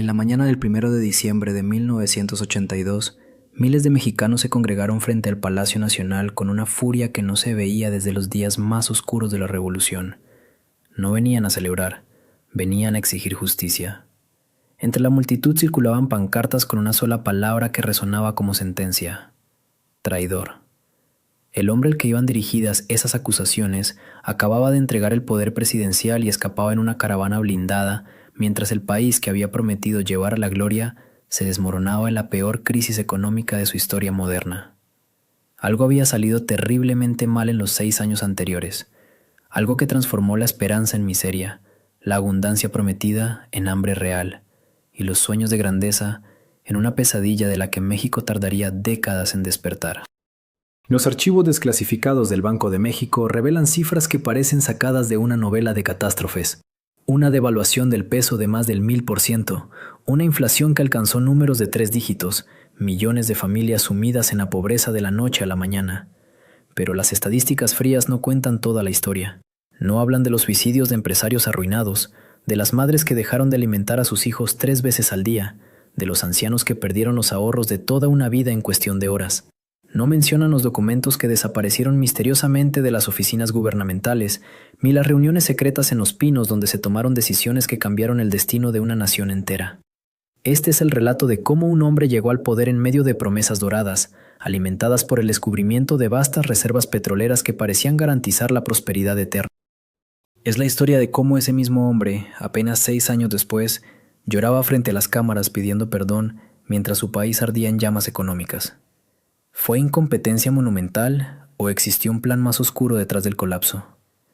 la mañana del 1 de diciembre de 1982, miles de mexicanos se congregaron frente al Palacio Nacional con una furia que no se veía desde los días más oscuros de la Revolución. No venían a celebrar, venían a exigir justicia. Entre la multitud circulaban pancartas con una sola palabra que resonaba como sentencia: traidor. El hombre al que iban dirigidas esas acusaciones acababa de entregar el poder presidencial y escapaba en una caravana blindada, mientras el país que había prometido llevar a la gloria se desmoronaba en la peor crisis económica de su historia moderna. Algo había salido terriblemente mal en los 6 años anteriores, algo que transformó la esperanza en miseria, la abundancia prometida en hambre real, y los sueños de grandeza en una pesadilla de la que México tardaría décadas en despertar. Los archivos desclasificados del Banco de México revelan cifras que parecen sacadas de una novela de catástrofes. Una devaluación del peso de más del 1000%, una inflación que alcanzó números de 3 dígitos, millones de familias sumidas en la pobreza de la noche a la mañana. Pero las estadísticas frías no cuentan toda la historia. No hablan de los suicidios de empresarios arruinados, de las madres que dejaron de alimentar a sus hijos 3 veces al día, de los ancianos que perdieron los ahorros de toda una vida en cuestión de horas. No mencionan los documentos que desaparecieron misteriosamente de las oficinas gubernamentales, ni las reuniones secretas en Los Pinos donde se tomaron decisiones que cambiaron el destino de una nación entera. Este es el relato de cómo un hombre llegó al poder en medio de promesas doradas, alimentadas por el descubrimiento de vastas reservas petroleras que parecían garantizar la prosperidad eterna. Es la historia de cómo ese mismo hombre, apenas 6 años después, lloraba frente a las cámaras pidiendo perdón mientras su país ardía en llamas económicas. ¿Fue incompetencia monumental o existió un plan más oscuro detrás del colapso?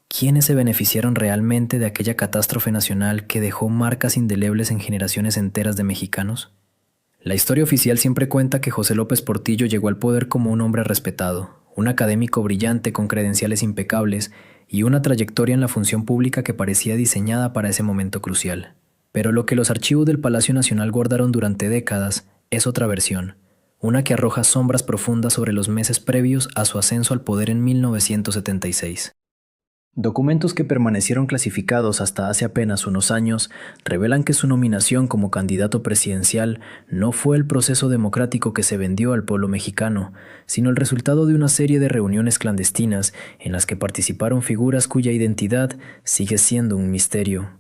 ¿Quiénes se beneficiaron realmente de aquella catástrofe nacional que dejó marcas indelebles en generaciones enteras de mexicanos? La historia oficial siempre cuenta que José López Portillo llegó al poder como un hombre respetado, un académico brillante con credenciales impecables y una trayectoria en la función pública que parecía diseñada para ese momento crucial. Pero lo que los archivos del Palacio Nacional guardaron durante décadas es otra versión, una que arroja sombras profundas sobre los meses previos a su ascenso al poder en 1976. Documentos que permanecieron clasificados hasta hace apenas unos años revelan que su nominación como candidato presidencial no fue el proceso democrático que se vendió al pueblo mexicano, sino el resultado de una serie de reuniones clandestinas en las que participaron figuras cuya identidad sigue siendo un misterio.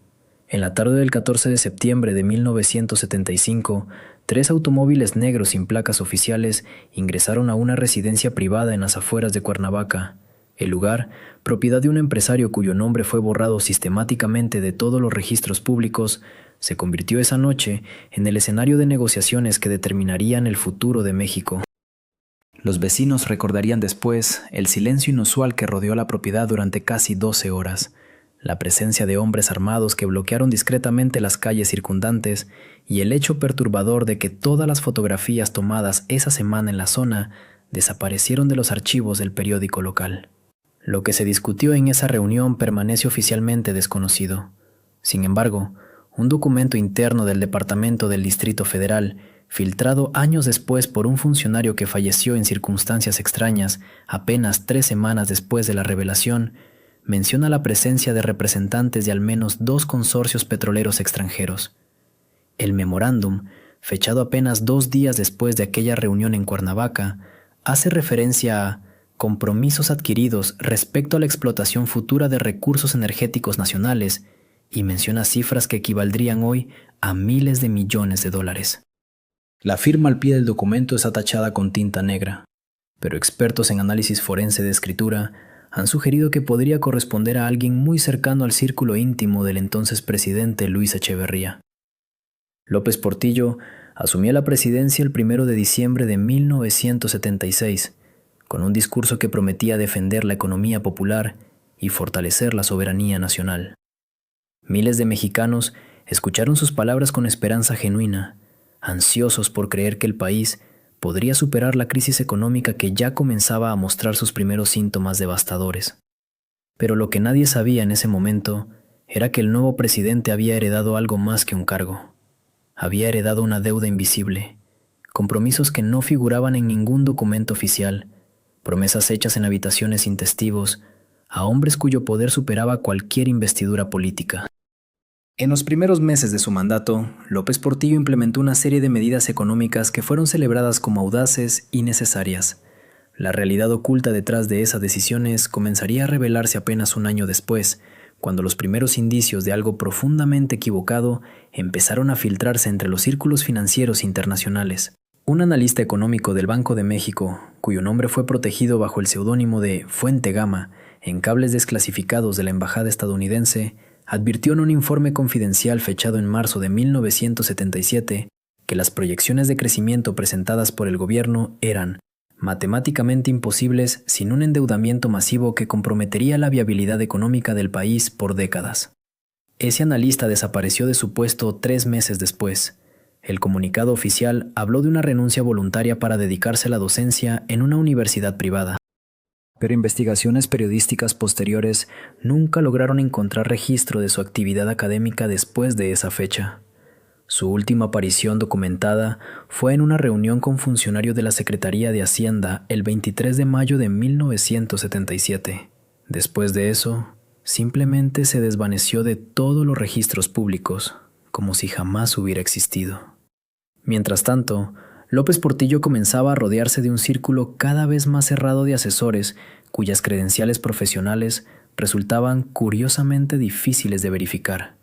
En la tarde del 14 de septiembre de 1975, 3 automóviles negros sin placas oficiales ingresaron a una residencia privada en las afueras de Cuernavaca. El lugar, propiedad de un empresario cuyo nombre fue borrado sistemáticamente de todos los registros públicos, se convirtió esa noche en el escenario de negociaciones que determinarían el futuro de México. Los vecinos recordarían después el silencio inusual que rodeó la propiedad durante casi 12 horas. La presencia de hombres armados que bloquearon discretamente las calles circundantes y el hecho perturbador de que todas las fotografías tomadas esa semana en la zona desaparecieron de los archivos del periódico local. Lo que se discutió en esa reunión permanece oficialmente desconocido. Sin embargo, un documento interno del Departamento del Distrito Federal, filtrado años después por un funcionario que falleció en circunstancias extrañas apenas 3 semanas después de la revelación, menciona la presencia de representantes de al menos 2 consorcios petroleros extranjeros. El memorándum, fechado apenas 2 días después de aquella reunión en Cuernavaca, hace referencia a compromisos adquiridos respecto a la explotación futura de recursos energéticos nacionales y menciona cifras que equivaldrían hoy a miles de millones de dólares. La firma al pie del documento está tachada con tinta negra, pero expertos en análisis forense de escritura han sugerido que podría corresponder a alguien muy cercano al círculo íntimo del entonces presidente Luis Echeverría. López Portillo asumió la presidencia el 1 de diciembre de 1976, con un discurso que prometía defender la economía popular y fortalecer la soberanía nacional. Miles de mexicanos escucharon sus palabras con esperanza genuina, ansiosos por creer que el país podría superar la crisis económica que ya comenzaba a mostrar sus primeros síntomas devastadores. Pero lo que nadie sabía en ese momento era que el nuevo presidente había heredado algo más que un cargo. Había heredado una deuda invisible, compromisos que no figuraban en ningún documento oficial, promesas hechas en habitaciones sin testigos, a hombres cuyo poder superaba cualquier investidura política. En los primeros meses de su mandato, López Portillo implementó una serie de medidas económicas que fueron celebradas como audaces y necesarias. La realidad oculta detrás de esas decisiones comenzaría a revelarse apenas un año después, cuando los primeros indicios de algo profundamente equivocado empezaron a filtrarse entre los círculos financieros internacionales. Un analista económico del Banco de México, cuyo nombre fue protegido bajo el seudónimo de Fuente Gama en cables desclasificados de la embajada estadounidense, advirtió en un informe confidencial fechado en marzo de 1977 que las proyecciones de crecimiento presentadas por el gobierno eran matemáticamente imposibles sin un endeudamiento masivo que comprometería la viabilidad económica del país por décadas. Ese analista desapareció de su puesto 3 meses después. El comunicado oficial habló de una renuncia voluntaria para dedicarse a la docencia en una universidad privada. Pero investigaciones periodísticas posteriores nunca lograron encontrar registro de su actividad académica después de esa fecha. Su última aparición documentada fue en una reunión con funcionarios de la Secretaría de Hacienda el 23 de mayo de 1977. Después de eso, simplemente se desvaneció de todos los registros públicos, como si jamás hubiera existido. Mientras tanto, López Portillo comenzaba a rodearse de un círculo cada vez más cerrado de asesores cuyas credenciales profesionales resultaban curiosamente difíciles de verificar.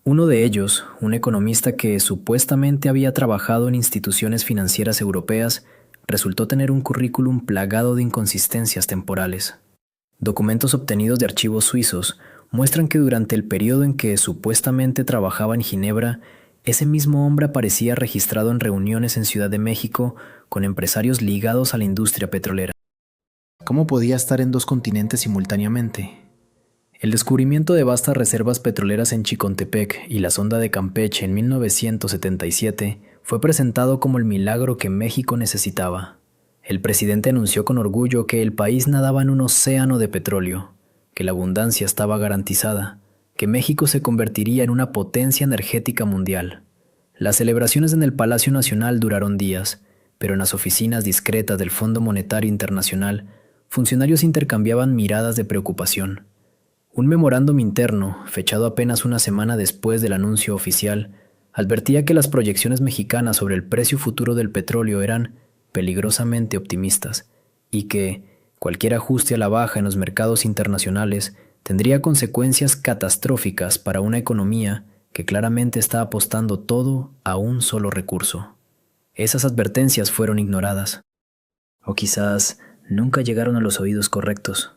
Uno de ellos, un economista que supuestamente había trabajado en instituciones financieras europeas, resultó tener un currículum plagado de inconsistencias temporales. Documentos obtenidos de archivos suizos muestran que durante el periodo en que supuestamente trabajaba en Ginebra, ese mismo hombre aparecía registrado en reuniones en Ciudad de México con empresarios ligados a la industria petrolera. ¿Cómo podía estar en 2 continentes simultáneamente? El descubrimiento de vastas reservas petroleras en Chicontepec y la sonda de Campeche en 1977 fue presentado como el milagro que México necesitaba. El presidente anunció con orgullo que el país nadaba en un océano de petróleo, que la abundancia estaba garantizada, que México se convertiría en una potencia energética mundial. Las celebraciones en el Palacio Nacional duraron días, pero en las oficinas discretas del Fondo Monetario Internacional, funcionarios intercambiaban miradas de preocupación. Un memorándum interno, fechado apenas una semana después del anuncio oficial, advertía que las proyecciones mexicanas sobre el precio futuro del petróleo eran peligrosamente optimistas y que cualquier ajuste a la baja en los mercados internacionales tendría consecuencias catastróficas para una economía que claramente está apostando todo a un solo recurso. Esas advertencias fueron ignoradas, o quizás nunca llegaron a los oídos correctos.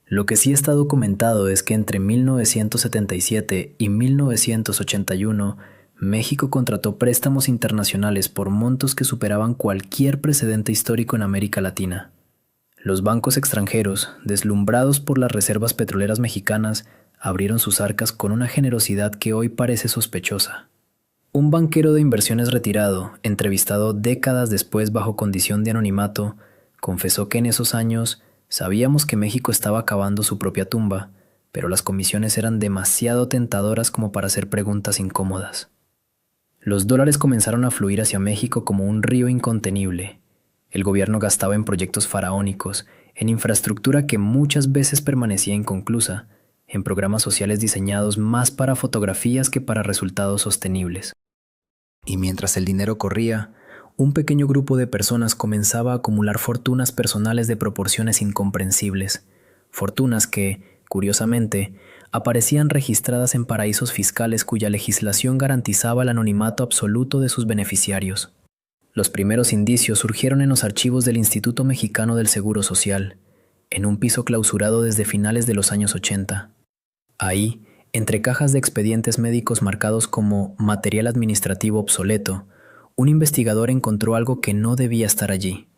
Lo que sí está documentado es que entre 1977 y 1981, México contrató préstamos internacionales por montos que superaban cualquier precedente histórico en América Latina. Los bancos extranjeros, deslumbrados por las reservas petroleras mexicanas, abrieron sus arcas con una generosidad que hoy parece sospechosa. Un banquero de inversiones retirado, entrevistado décadas después bajo condición de anonimato, confesó que en esos años sabíamos que México estaba cavando su propia tumba, pero las comisiones eran demasiado tentadoras como para hacer preguntas incómodas. Los dólares comenzaron a fluir hacia México como un río incontenible. El gobierno gastaba en proyectos faraónicos, en infraestructura que muchas veces permanecía inconclusa, en programas sociales diseñados más para fotografías que para resultados sostenibles. Y mientras el dinero corría, un pequeño grupo de personas comenzaba a acumular fortunas personales de proporciones incomprensibles, fortunas que, curiosamente, aparecían registradas en paraísos fiscales cuya legislación garantizaba el anonimato absoluto de sus beneficiarios. Los primeros indicios surgieron en los archivos del Instituto Mexicano del Seguro Social, en un piso clausurado desde finales de los años 80. Ahí, entre cajas de expedientes médicos marcados como material administrativo obsoleto, un investigador encontró algo que no debía estar allí.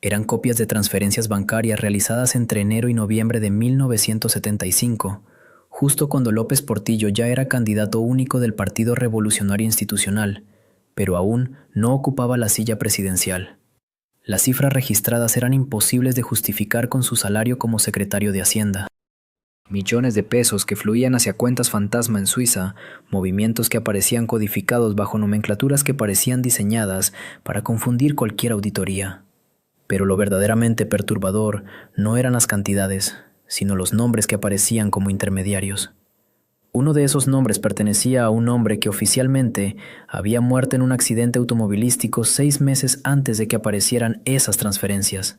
Eran copias de transferencias bancarias realizadas entre enero y noviembre de 1975, justo cuando López Portillo ya era candidato único del Partido Revolucionario Institucional, pero aún no ocupaba la silla presidencial. Las cifras registradas eran imposibles de justificar con su salario como secretario de Hacienda. Millones de pesos que fluían hacia cuentas fantasma en Suiza, movimientos que aparecían codificados bajo nomenclaturas que parecían diseñadas para confundir cualquier auditoría. Pero lo verdaderamente perturbador no eran las cantidades, sino los nombres que aparecían como intermediarios. Uno de esos nombres pertenecía a un hombre que oficialmente había muerto en un accidente automovilístico 6 meses antes de que aparecieran esas transferencias.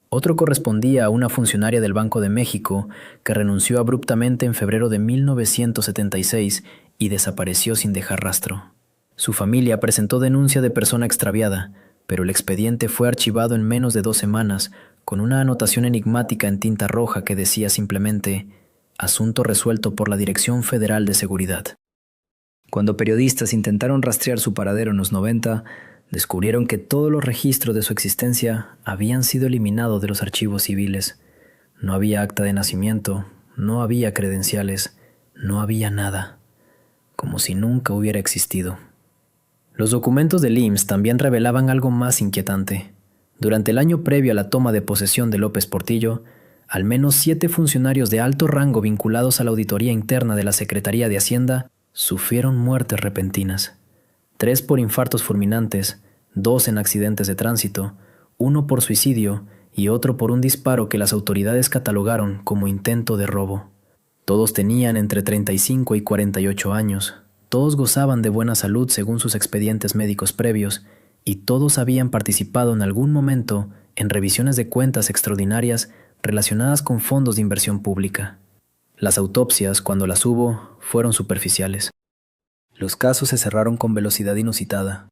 Otro correspondía a una funcionaria del Banco de México que renunció abruptamente en febrero de 1976 y desapareció sin dejar rastro. Su familia presentó denuncia de persona extraviada, pero el expediente fue archivado en menos de 2 semanas con una anotación enigmática en tinta roja que decía simplemente «Asunto resuelto por la Dirección Federal de Seguridad». Cuando periodistas intentaron rastrear su paradero en los 90, descubrieron que todos los registros de su existencia habían sido eliminados de los archivos civiles. No había acta de nacimiento, no había credenciales, no había nada, como si nunca hubiera existido. Los documentos del IMSS también revelaban algo más inquietante. Durante el año previo a la toma de posesión de López Portillo, al menos 7 funcionarios de alto rango vinculados a la auditoría interna de la Secretaría de Hacienda sufrieron muertes repentinas. 3 por infartos fulminantes, 2 en accidentes de tránsito, 1 por suicidio y otro por un disparo que las autoridades catalogaron como intento de robo. Todos tenían entre 35 y 48 años, todos gozaban de buena salud según sus expedientes médicos previos y todos habían participado en algún momento en revisiones de cuentas extraordinarias relacionadas con fondos de inversión pública. Las autopsias, cuando las hubo, fueron superficiales. Los casos se cerraron con velocidad inusitada.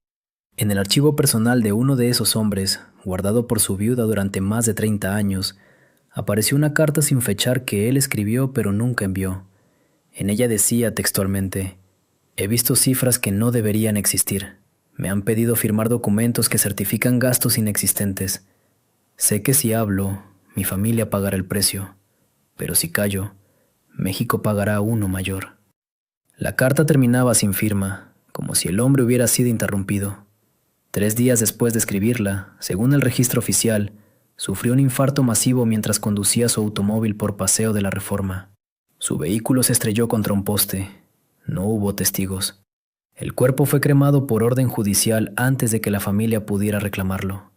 En el archivo personal de uno de esos hombres, guardado por su viuda durante más de 30 años, apareció una carta sin fechar que él escribió pero nunca envió. En ella decía textualmente: «He visto cifras que no deberían existir. Me han pedido firmar documentos que certifican gastos inexistentes. Sé que si hablo, mi familia pagará el precio, pero si callo, México pagará uno mayor». La carta terminaba sin firma, como si el hombre hubiera sido interrumpido. 3 días después de escribirla, según el registro oficial, sufrió un infarto masivo mientras conducía su automóvil por Paseo de la Reforma. Su vehículo se estrelló contra un poste. No hubo testigos. El cuerpo fue cremado por orden judicial antes de que la familia pudiera reclamarlo.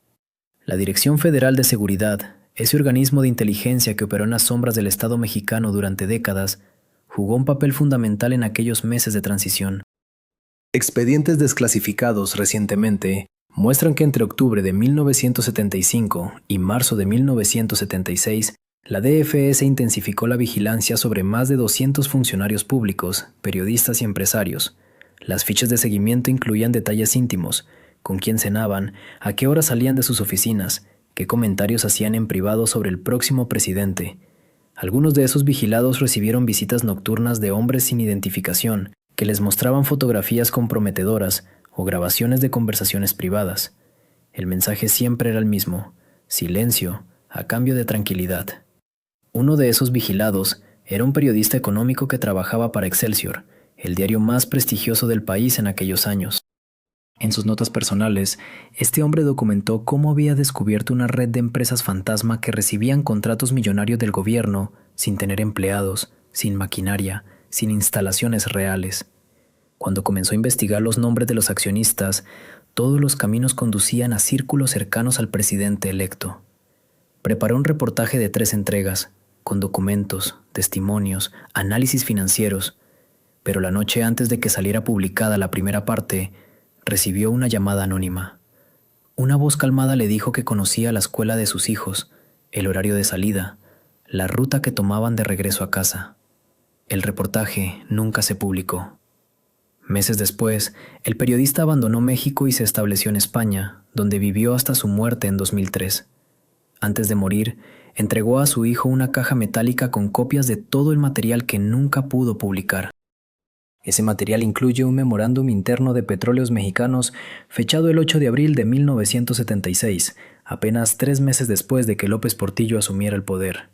La Dirección Federal de Seguridad, ese organismo de inteligencia que operó en las sombras del Estado mexicano durante décadas, jugó un papel fundamental en aquellos meses de transición. Expedientes desclasificados recientemente muestran que entre octubre de 1975 y marzo de 1976, la DFS intensificó la vigilancia sobre más de 200 funcionarios públicos, periodistas y empresarios. Las fichas de seguimiento incluían detalles íntimos: con quién cenaban, a qué hora salían de sus oficinas, qué comentarios hacían en privado sobre el próximo presidente. Algunos de esos vigilados recibieron visitas nocturnas de hombres sin identificación, que les mostraban fotografías comprometedoras o grabaciones de conversaciones privadas. El mensaje siempre era el mismo: silencio a cambio de tranquilidad. Uno de esos vigilados era un periodista económico que trabajaba para Excelsior, el diario más prestigioso del país en aquellos años. En sus notas personales, este hombre documentó cómo había descubierto una red de empresas fantasma que recibían contratos millonarios del gobierno sin tener empleados, sin maquinaria, sin instalaciones reales. Cuando comenzó a investigar los nombres de los accionistas, todos los caminos conducían a círculos cercanos al presidente electo. Preparó un reportaje de 3 entregas, con documentos, testimonios, análisis financieros, pero la noche antes de que saliera publicada la primera parte, recibió una llamada anónima. Una voz calmada le dijo que conocía la escuela de sus hijos, el horario de salida, la ruta que tomaban de regreso a casa. El reportaje nunca se publicó. Meses después, el periodista abandonó México y se estableció en España, donde vivió hasta su muerte en 2003. Antes de morir, entregó a su hijo una caja metálica con copias de todo el material que nunca pudo publicar. Ese material incluye un memorándum interno de Petróleos Mexicanos fechado el 8 de abril de 1976, apenas 3 meses después de que López Portillo asumiera el poder.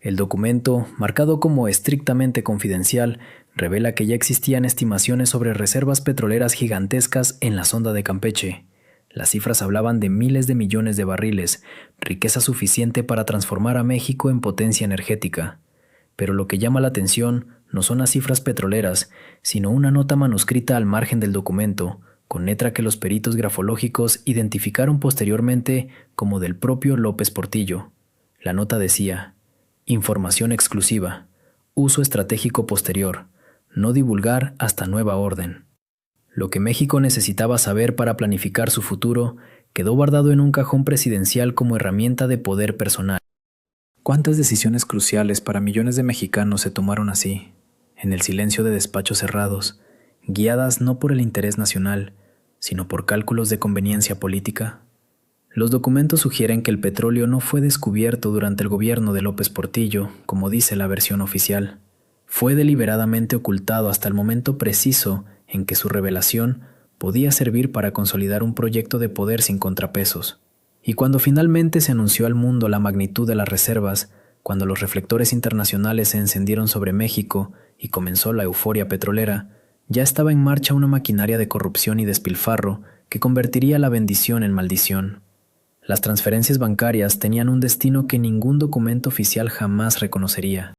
El documento, marcado como estrictamente confidencial, revela que ya existían estimaciones sobre reservas petroleras gigantescas en la sonda de Campeche. Las cifras hablaban de miles de millones de barriles, riqueza suficiente para transformar a México en potencia energética. Pero lo que llama la atención no son las cifras petroleras, sino una nota manuscrita al margen del documento, con letra que los peritos grafológicos identificaron posteriormente como del propio López Portillo. La nota decía: información exclusiva, uso estratégico posterior, no divulgar hasta nueva orden. Lo que México necesitaba saber para planificar su futuro quedó guardado en un cajón presidencial como herramienta de poder personal. ¿Cuántas decisiones cruciales para millones de mexicanos se tomaron así, en el silencio de despachos cerrados, guiadas no por el interés nacional, sino por cálculos de conveniencia política? Los documentos sugieren que el petróleo no fue descubierto durante el gobierno de López Portillo, como dice la versión oficial. Fue deliberadamente ocultado hasta el momento preciso en que su revelación podía servir para consolidar un proyecto de poder sin contrapesos. Y cuando finalmente se anunció al mundo la magnitud de las reservas, cuando los reflectores internacionales se encendieron sobre México y comenzó la euforia petrolera, ya estaba en marcha una maquinaria de corrupción y despilfarro que convertiría la bendición en maldición. Las transferencias bancarias tenían un destino que ningún documento oficial jamás reconocería.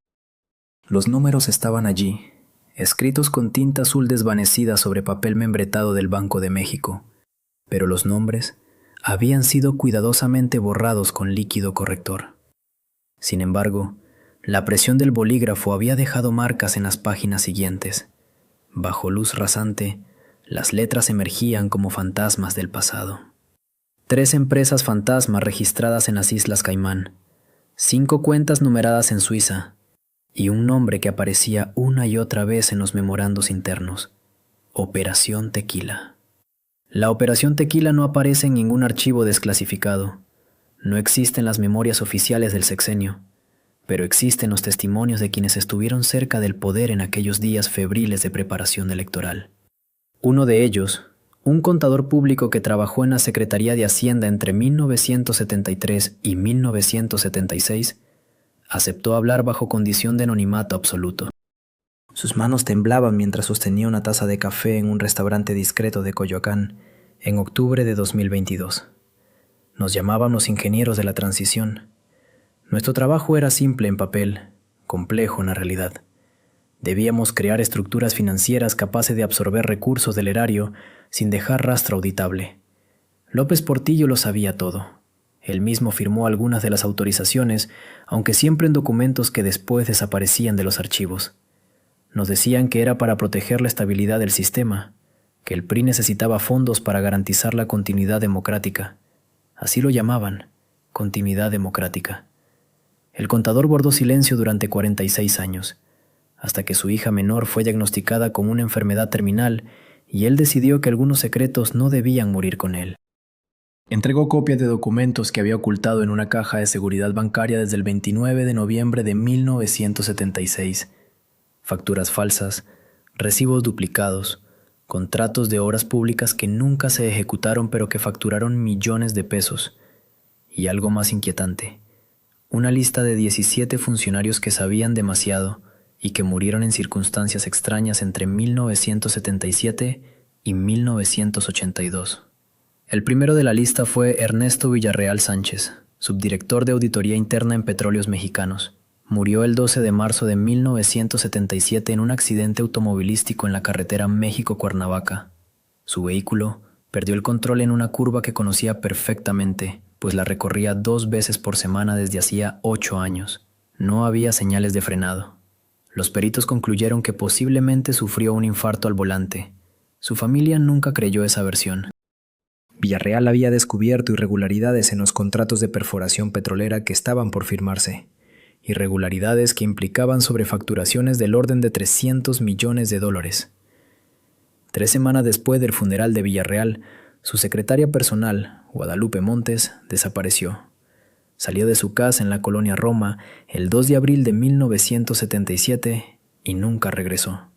Los números estaban allí, escritos con tinta azul desvanecida sobre papel membretado del Banco de México, pero los nombres habían sido cuidadosamente borrados con líquido corrector. Sin embargo, la presión del bolígrafo había dejado marcas en las páginas siguientes. Bajo luz rasante, las letras emergían como fantasmas del pasado. 3 empresas fantasma registradas en las Islas Caimán, 5 cuentas numeradas en Suiza y un nombre que aparecía una y otra vez en los memorandos internos: Operación Tequila. La Operación Tequila no aparece en ningún archivo desclasificado. No existen las memorias oficiales del sexenio, pero existen los testimonios de quienes estuvieron cerca del poder en aquellos días febriles de preparación electoral. Uno de ellos, un contador público que trabajó en la Secretaría de Hacienda entre 1973 y 1976, aceptó hablar bajo condición de anonimato absoluto. Sus manos temblaban mientras sostenía una taza de café en un restaurante discreto de Coyoacán en octubre de 2022. Nos llamaban los ingenieros de la transición. Nuestro trabajo era simple en papel, complejo en la realidad. Debíamos crear estructuras financieras capaces de absorber recursos del erario sin dejar rastro auditable. López Portillo lo sabía todo. Él mismo firmó algunas de las autorizaciones, aunque siempre en documentos que después desaparecían de los archivos. Nos decían que era para proteger la estabilidad del sistema, que el PRI necesitaba fondos para garantizar la continuidad democrática. Así lo llamaban, continuidad democrática. El contador guardó silencio durante 46 años, hasta que su hija menor fue diagnosticada con una enfermedad terminal y él decidió que algunos secretos no debían morir con él. Entregó copias de documentos que había ocultado en una caja de seguridad bancaria desde el 29 de noviembre de 1976. Facturas falsas, recibos duplicados, contratos de obras públicas que nunca se ejecutaron pero que facturaron millones de pesos. Y algo más inquietante, una lista de 17 funcionarios que sabían demasiado y que murieron en circunstancias extrañas entre 1977 y 1982. El primero de la lista fue Ernesto Villarreal Sánchez, subdirector de Auditoría Interna en Petróleos Mexicanos. Murió el 12 de marzo de 1977 en un accidente automovilístico en la carretera México-Cuernavaca. Su vehículo perdió el control en una curva que conocía perfectamente, pues la recorría 2 veces por semana desde hacía 8 años. No había señales de frenado. Los peritos concluyeron que posiblemente sufrió un infarto al volante. Su familia nunca creyó esa versión. Villarreal había descubierto irregularidades en los contratos de perforación petrolera que estaban por firmarse. Irregularidades que implicaban sobrefacturaciones del orden de $300 millones. 3 semanas después del funeral de Villarreal, su secretaria personal, Guadalupe Montes, desapareció. Salió de su casa en la colonia Roma el 2 de abril de 1977 y nunca regresó.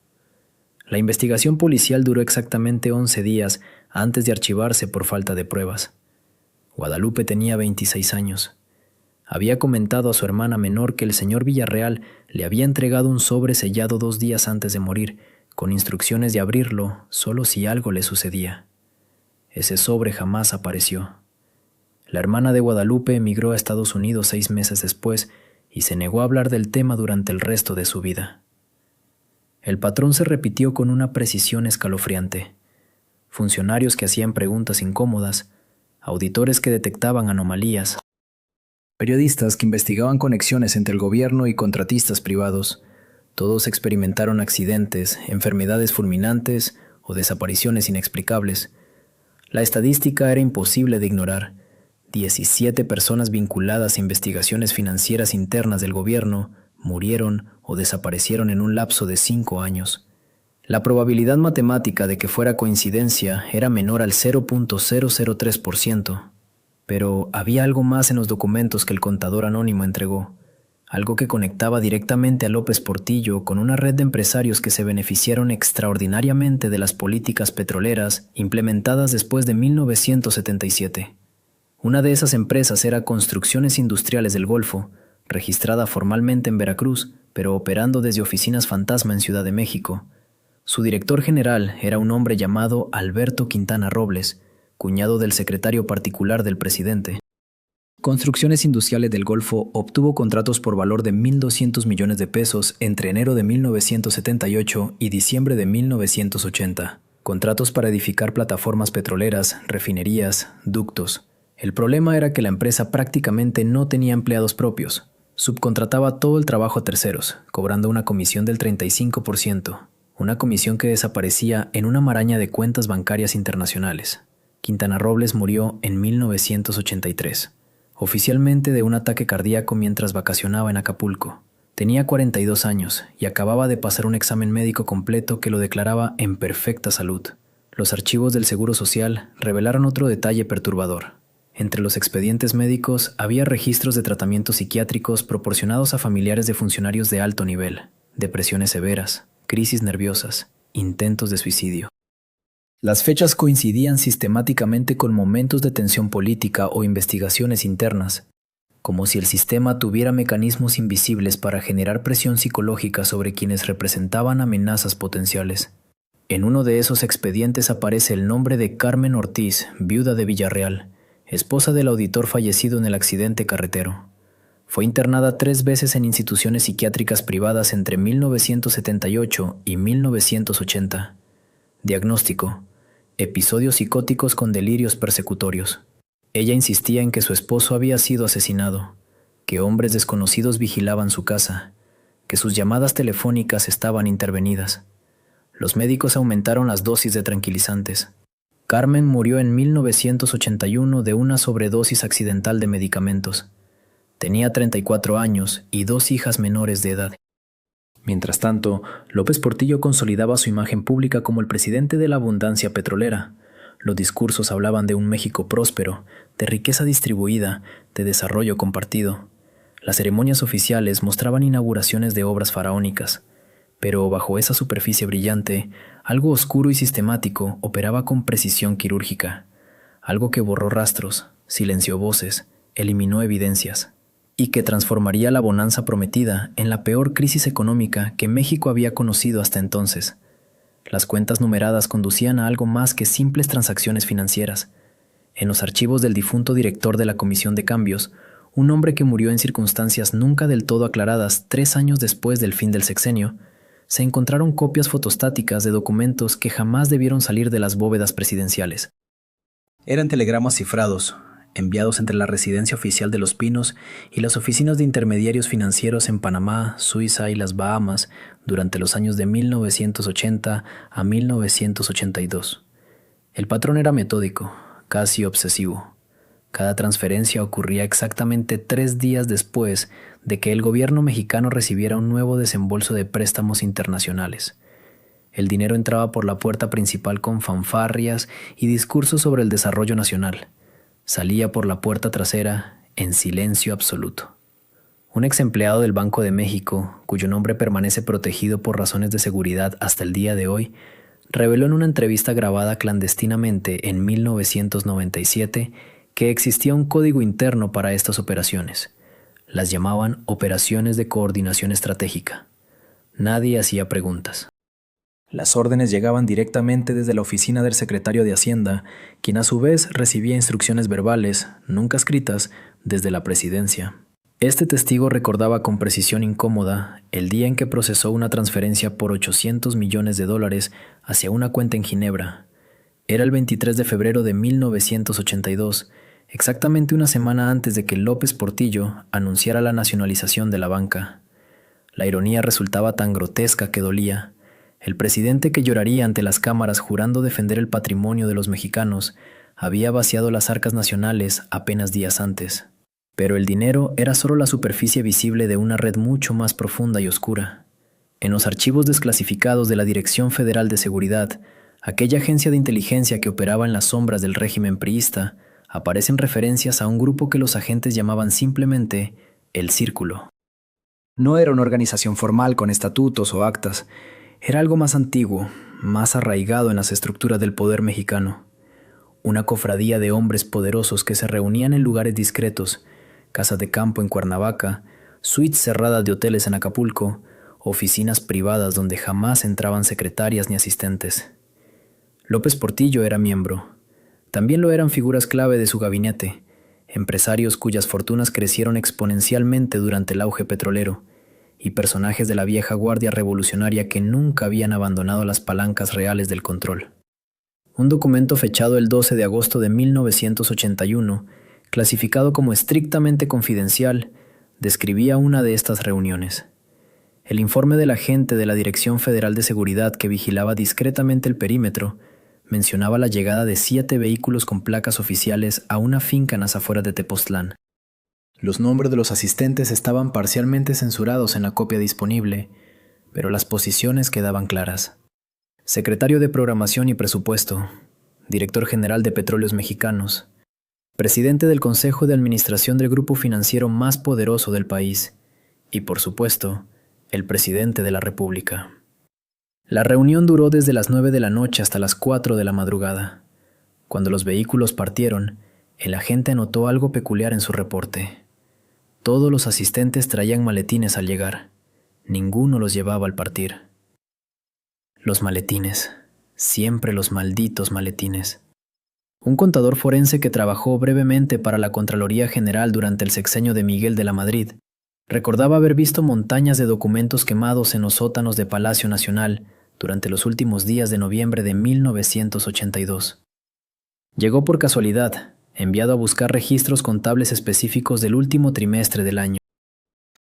La investigación policial duró exactamente 11 días antes de archivarse por falta de pruebas. Guadalupe tenía 26 años. Había comentado a su hermana menor que el señor Villarreal le había entregado un sobre sellado 2 días antes de morir, con instrucciones de abrirlo solo si algo le sucedía. Ese sobre jamás apareció. La hermana de Guadalupe emigró a Estados Unidos 6 meses después y se negó a hablar del tema durante el resto de su vida. El patrón se repitió con una precisión escalofriante. Funcionarios que hacían preguntas incómodas, auditores que detectaban anomalías, periodistas que investigaban conexiones entre el gobierno y contratistas privados, Todos experimentaron accidentes, enfermedades fulminantes o desapariciones inexplicables. La estadística era imposible de ignorar. 17 personas vinculadas a investigaciones financieras internas del gobierno murieron o desaparecieron en un lapso de 5 años. La probabilidad matemática de que fuera coincidencia era menor al 0.003%, pero había algo más en los documentos que el contador anónimo entregó, algo que conectaba directamente a López Portillo con una red de empresarios que se beneficiaron extraordinariamente de las políticas petroleras implementadas después de 1977. Una de esas empresas era Construcciones Industriales del Golfo, registrada formalmente en Veracruz, pero operando desde oficinas fantasma en Ciudad de México. Su director general era un hombre llamado Alberto Quintana Robles, cuñado del secretario particular del presidente. Construcciones Industriales del Golfo obtuvo contratos por valor de 1.200 millones de pesos entre enero de 1978 y diciembre de 1980. Contratos para edificar plataformas petroleras, refinerías, ductos. El problema era que la empresa prácticamente no tenía empleados propios. Subcontrataba todo el trabajo a terceros, cobrando una comisión del 35%, una comisión que desaparecía en una maraña de cuentas bancarias internacionales. Quintana Robles murió en 1983. Oficialmente de un ataque cardíaco mientras vacacionaba en Acapulco. Tenía 42 años y acababa de pasar un examen médico completo que lo declaraba en perfecta salud. Los archivos del Seguro Social revelaron otro detalle perturbador. Entre los expedientes médicos había registros de tratamientos psiquiátricos proporcionados a familiares de funcionarios de alto nivel, depresiones severas, crisis nerviosas, intentos de suicidio. Las fechas coincidían sistemáticamente con momentos de tensión política o investigaciones internas, como si el sistema tuviera mecanismos invisibles para generar presión psicológica sobre quienes representaban amenazas potenciales. En uno de esos expedientes aparece el nombre de Carmen Ortiz, viuda de Villarreal, esposa del auditor fallecido en el accidente carretero. Fue internada 3 veces en instituciones psiquiátricas privadas entre 1978 y 1980. Diagnóstico: episodios psicóticos con delirios persecutorios. Ella insistía en que su esposo había sido asesinado, que hombres desconocidos vigilaban su casa, que sus llamadas telefónicas estaban intervenidas. Los médicos aumentaron las dosis de tranquilizantes. Carmen murió en 1981 de una sobredosis accidental de medicamentos. Tenía 34 años y 2 hijas menores de edad. Mientras tanto, López Portillo consolidaba su imagen pública como el presidente de la abundancia petrolera. Los discursos hablaban de un México próspero, de riqueza distribuida, de desarrollo compartido. Las ceremonias oficiales mostraban inauguraciones de obras faraónicas, pero bajo esa superficie brillante, algo oscuro y sistemático operaba con precisión quirúrgica, algo que borró rastros, silenció voces, eliminó evidencias, y que transformaría la bonanza prometida en la peor crisis económica que México había conocido hasta entonces. Las cuentas numeradas conducían a algo más que simples transacciones financieras. En los archivos del difunto director de la Comisión de Cambios, un hombre que murió en circunstancias nunca del todo aclaradas 3 años después del fin del sexenio, se encontraron copias fotostáticas de documentos que jamás debieron salir de las bóvedas presidenciales. Eran telegramas cifrados, enviados entre la residencia oficial de Los Pinos y las oficinas de intermediarios financieros en Panamá, Suiza y las Bahamas durante los años de 1980 a 1982. El patrón era metódico, casi obsesivo. Cada transferencia ocurría exactamente 3 días después de que el gobierno mexicano recibiera un nuevo desembolso de préstamos internacionales. El dinero entraba por la puerta principal con fanfarrias y discursos sobre el desarrollo nacional. Salía por la puerta trasera en silencio absoluto. Un ex empleado del Banco de México, cuyo nombre permanece protegido por razones de seguridad hasta el día de hoy, reveló en una entrevista grabada clandestinamente en 1997 que existía un código interno para estas operaciones. Las llamaban operaciones de coordinación estratégica. Nadie hacía preguntas. Las órdenes llegaban directamente desde la oficina del secretario de Hacienda, quien a su vez recibía instrucciones verbales, nunca escritas, desde la presidencia. Este testigo recordaba con precisión incómoda el día en que procesó una transferencia por $800 millones hacia una cuenta en Ginebra. Era el 23 de febrero de 1982, exactamente una semana antes de que López Portillo anunciara la nacionalización de la banca. La ironía resultaba tan grotesca que dolía. El presidente, que lloraría ante las cámaras jurando defender el patrimonio de los mexicanos, había vaciado las arcas nacionales apenas días antes. Pero el dinero era solo la superficie visible de una red mucho más profunda y oscura. En los archivos desclasificados de la Dirección Federal de Seguridad, aquella agencia de inteligencia que operaba en las sombras del régimen priista, aparecen referencias a un grupo que los agentes llamaban simplemente el Círculo. No era una organización formal con estatutos o actas. Era algo más antiguo, más arraigado en las estructuras del poder mexicano. Una cofradía de hombres poderosos que se reunían en lugares discretos, casas de campo en Cuernavaca, suites cerradas de hoteles en Acapulco, oficinas privadas donde jamás entraban secretarias ni asistentes. López Portillo era miembro. También lo eran figuras clave de su gabinete, empresarios cuyas fortunas crecieron exponencialmente durante el auge petrolero, y personajes de la vieja guardia revolucionaria que nunca habían abandonado las palancas reales del control. Un documento fechado el 12 de agosto de 1981, clasificado como estrictamente confidencial, describía una de estas reuniones. El informe del agente de la Dirección Federal de Seguridad que vigilaba discretamente el perímetro mencionaba la llegada de 7 vehículos con placas oficiales a una finca en las afueras de Tepoztlán. Los nombres de los asistentes estaban parcialmente censurados en la copia disponible, pero las posiciones quedaban claras. Secretario de Programación y Presupuesto, Director General de Petróleos Mexicanos, Presidente del Consejo de Administración del grupo financiero más poderoso del país y, por supuesto, el Presidente de la República. La reunión duró desde las 9 de la noche hasta las 4 de la madrugada. Cuando los vehículos partieron, el agente notó algo peculiar en su reporte. Todos los asistentes traían maletines al llegar. Ninguno los llevaba al partir. Los maletines. Siempre los malditos maletines. Un contador forense que trabajó brevemente para la Contraloría General durante el sexenio de Miguel de la Madrid recordaba haber visto montañas de documentos quemados en los sótanos de Palacio Nacional durante los últimos días de noviembre de 1982. Llegó por casualidad, enviado a buscar registros contables específicos del último trimestre del año.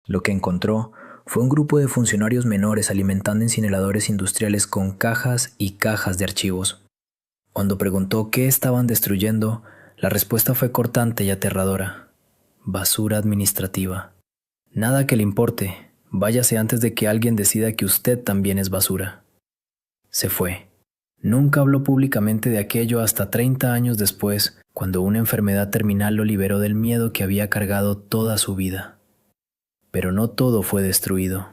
Lo que encontró fue un grupo de funcionarios menores alimentando incineradores industriales con cajas y cajas de archivos. Cuando preguntó qué estaban destruyendo, la respuesta fue cortante y aterradora. Basura administrativa. Nada que le importe, váyase antes de que alguien decida que usted también es basura. Se fue. Nunca habló públicamente de aquello hasta 30 años después, cuando una enfermedad terminal lo liberó del miedo que había cargado toda su vida. Pero no todo fue destruido.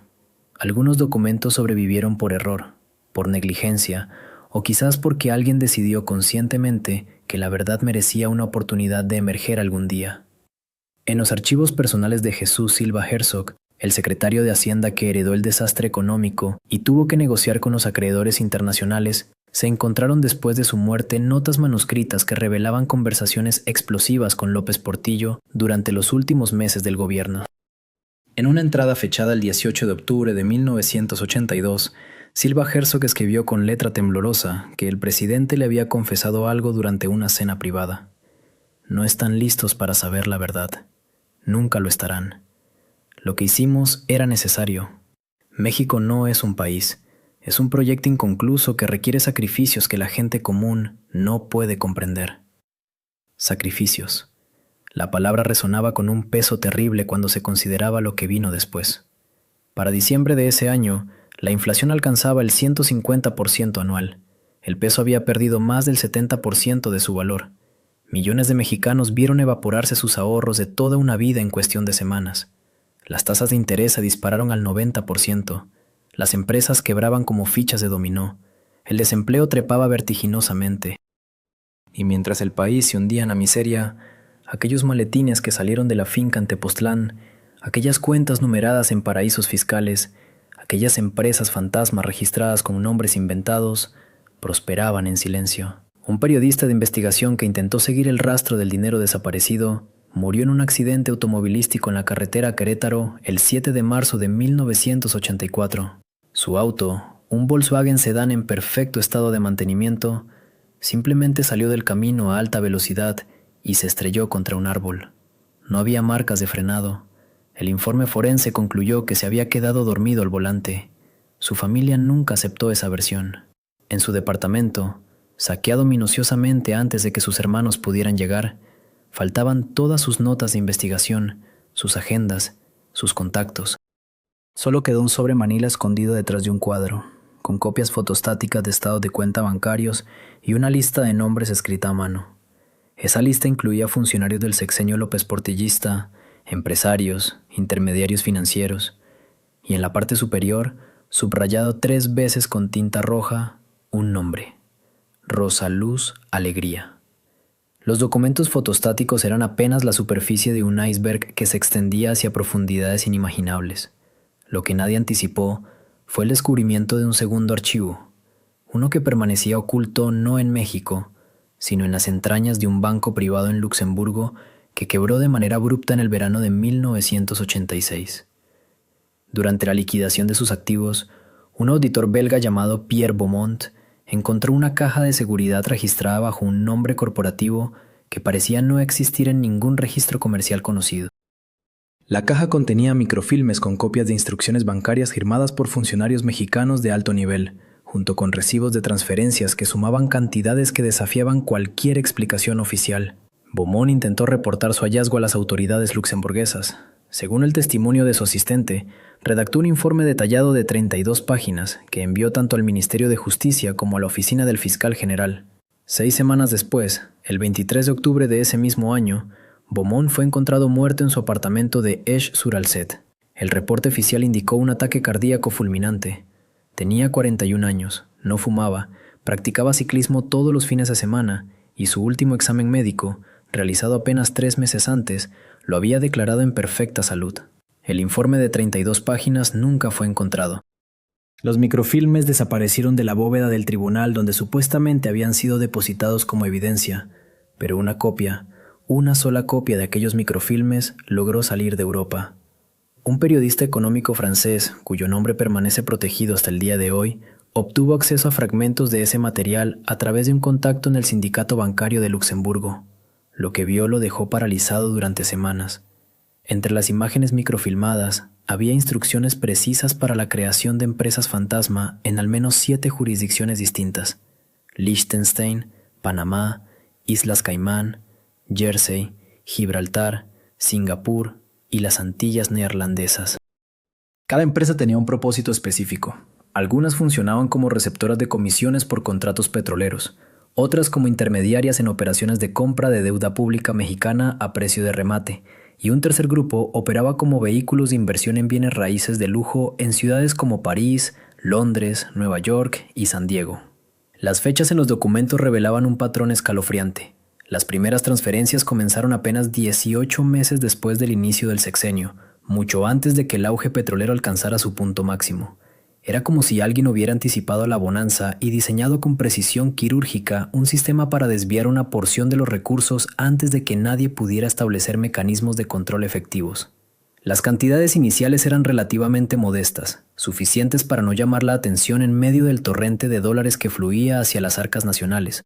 Algunos documentos sobrevivieron por error, por negligencia, o quizás porque alguien decidió conscientemente que la verdad merecía una oportunidad de emerger algún día. En los archivos personales de Jesús Silva Herzog, el secretario de Hacienda que heredó el desastre económico y tuvo que negociar con los acreedores internacionales, se encontraron después de su muerte notas manuscritas que revelaban conversaciones explosivas con López Portillo durante los últimos meses del gobierno. En una entrada fechada el 18 de octubre de 1982, Silva Herzog escribió con letra temblorosa que el presidente le había confesado algo durante una cena privada. No están listos para saber la verdad. Nunca lo estarán. Lo que hicimos era necesario. México no es un país. Es un proyecto inconcluso que requiere sacrificios que la gente común no puede comprender. Sacrificios. La palabra resonaba con un peso terrible cuando se consideraba lo que vino después. Para diciembre de ese año, la inflación alcanzaba el 150% anual. El peso había perdido más del 70% de su valor. Millones de mexicanos vieron evaporarse sus ahorros de toda una vida en cuestión de semanas. Las tasas de interés se dispararon al 90%. Las empresas quebraban como fichas de dominó. El desempleo trepaba vertiginosamente. Y mientras el país se hundía en la miseria, aquellos maletines que salieron de la finca en Tepoztlán, aquellas cuentas numeradas en paraísos fiscales, aquellas empresas fantasmas registradas con nombres inventados, prosperaban en silencio. Un periodista de investigación que intentó seguir el rastro del dinero desaparecido murió en un accidente automovilístico en la carretera Querétaro el 7 de marzo de 1984. Su auto, un Volkswagen sedán en perfecto estado de mantenimiento, simplemente salió del camino a alta velocidad y se estrelló contra un árbol. No había marcas de frenado. El informe forense concluyó que se había quedado dormido al volante. Su familia nunca aceptó esa versión. En su departamento, saqueado minuciosamente antes de que sus hermanos pudieran llegar, faltaban todas sus notas de investigación, sus agendas, sus contactos. Solo quedó un sobre manila escondido detrás de un cuadro, con copias fotostáticas de estados de cuenta bancarios y una lista de nombres escrita a mano. Esa lista incluía funcionarios del sexenio López Portillista, empresarios, intermediarios financieros, y en la parte superior, subrayado 3 veces con tinta roja, un nombre: Rosa Luz Alegría. Los documentos fotostáticos eran apenas la superficie de un iceberg que se extendía hacia profundidades inimaginables. Lo que nadie anticipó fue el descubrimiento de un segundo archivo, uno que permanecía oculto no en México, sino en las entrañas de un banco privado en Luxemburgo que quebró de manera abrupta en el verano de 1986. Durante la liquidación de sus activos, un auditor belga llamado Pierre Beaumont encontró una caja de seguridad registrada bajo un nombre corporativo que parecía no existir en ningún registro comercial conocido. La caja contenía microfilmes con copias de instrucciones bancarias firmadas por funcionarios mexicanos de alto nivel, junto con recibos de transferencias que sumaban cantidades que desafiaban cualquier explicación oficial. Beaumont intentó reportar su hallazgo a las autoridades luxemburguesas. Según el testimonio de su asistente, redactó un informe detallado de 32 páginas que envió tanto al Ministerio de Justicia como a la oficina del fiscal general. 6 semanas después, el 23 de octubre de ese mismo año, Beaumont fue encontrado muerto en su apartamento de Esch-sur-Alzette. El reporte oficial indicó un ataque cardíaco fulminante. Tenía 41 años, no fumaba, practicaba ciclismo todos los fines de semana y su último examen médico, realizado apenas 3 meses antes, lo había declarado en perfecta salud. El informe de 32 páginas nunca fue encontrado. Los microfilmes desaparecieron de la bóveda del tribunal donde supuestamente habían sido depositados como evidencia, pero una sola copia de aquellos microfilmes logró salir de Europa. Un periodista económico francés, cuyo nombre permanece protegido hasta el día de hoy, obtuvo acceso a fragmentos de ese material a través de un contacto en el sindicato bancario de Luxemburgo. Lo que vio lo dejó paralizado durante semanas. Entre las imágenes microfilmadas, había instrucciones precisas para la creación de empresas fantasma en al menos 7 jurisdicciones distintas: Liechtenstein, Panamá, Islas Caimán, Jersey, Gibraltar, Singapur y las Antillas neerlandesas. Cada empresa tenía un propósito específico. Algunas funcionaban como receptoras de comisiones por contratos petroleros, otras como intermediarias en operaciones de compra de deuda pública mexicana a precio de remate, y un tercer grupo operaba como vehículos de inversión en bienes raíces de lujo en ciudades como París, Londres, Nueva York y San Diego. Las fechas en los documentos revelaban un patrón escalofriante. Las primeras transferencias comenzaron apenas 18 meses después del inicio del sexenio, mucho antes de que el auge petrolero alcanzara su punto máximo. Era como si alguien hubiera anticipado la bonanza y diseñado con precisión quirúrgica un sistema para desviar una porción de los recursos antes de que nadie pudiera establecer mecanismos de control efectivos. Las cantidades iniciales eran relativamente modestas, suficientes para no llamar la atención en medio del torrente de dólares que fluía hacia las arcas nacionales.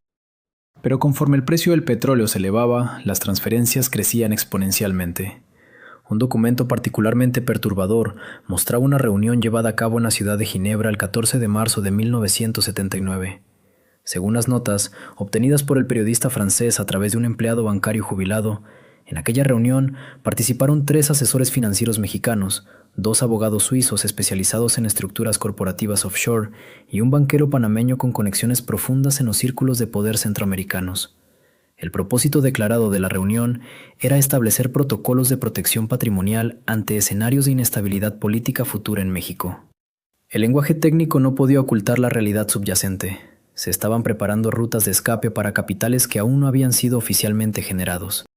Pero conforme el precio del petróleo se elevaba, las transferencias crecían exponencialmente. Un documento particularmente perturbador mostraba una reunión llevada a cabo en la ciudad de Ginebra el 14 de marzo de 1979. Según las notas, obtenidas por el periodista francés a través de un empleado bancario jubilado, en aquella reunión participaron 3 asesores financieros mexicanos, 2 abogados suizos especializados en estructuras corporativas offshore y un banquero panameño con conexiones profundas en los círculos de poder centroamericanos. El propósito declarado de la reunión era establecer protocolos de protección patrimonial ante escenarios de inestabilidad política futura en México. El lenguaje técnico no podía ocultar la realidad subyacente. Se estaban preparando rutas de escape para capitales que aún no habían sido oficialmente generados.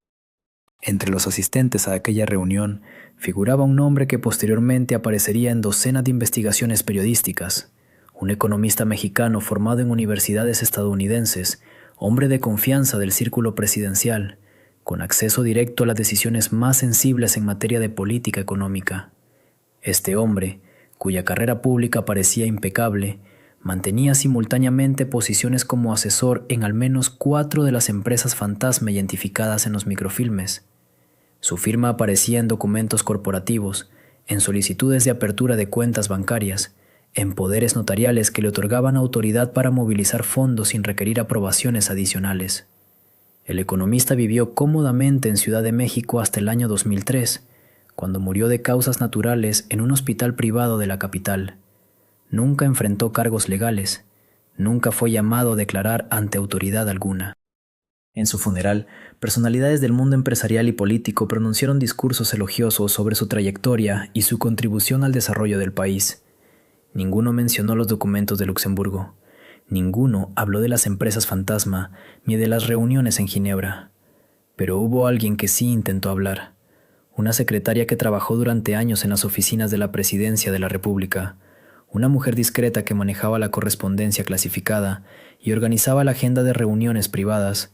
Entre los asistentes a aquella reunión figuraba un nombre que posteriormente aparecería en docenas de investigaciones periodísticas: un economista mexicano formado en universidades estadounidenses, hombre de confianza del círculo presidencial, con acceso directo a las decisiones más sensibles en materia de política económica. Este hombre, cuya carrera pública parecía impecable, mantenía simultáneamente posiciones como asesor en al menos 4 de las empresas fantasma identificadas en los microfilmes. Su firma aparecía en documentos corporativos, en solicitudes de apertura de cuentas bancarias, en poderes notariales que le otorgaban autoridad para movilizar fondos sin requerir aprobaciones adicionales. El economista vivió cómodamente en Ciudad de México hasta el año 2003, cuando murió de causas naturales en un hospital privado de la capital. Nunca enfrentó cargos legales, nunca fue llamado a declarar ante autoridad alguna. En su funeral, personalidades del mundo empresarial y político pronunciaron discursos elogiosos sobre su trayectoria y su contribución al desarrollo del país. Ninguno mencionó los documentos de Luxemburgo. Ninguno habló de las empresas fantasma ni de las reuniones en Ginebra. Pero hubo alguien que sí intentó hablar. Una secretaria que trabajó durante años en las oficinas de la Presidencia de la República. Una mujer discreta que manejaba la correspondencia clasificada y organizaba la agenda de reuniones privadas.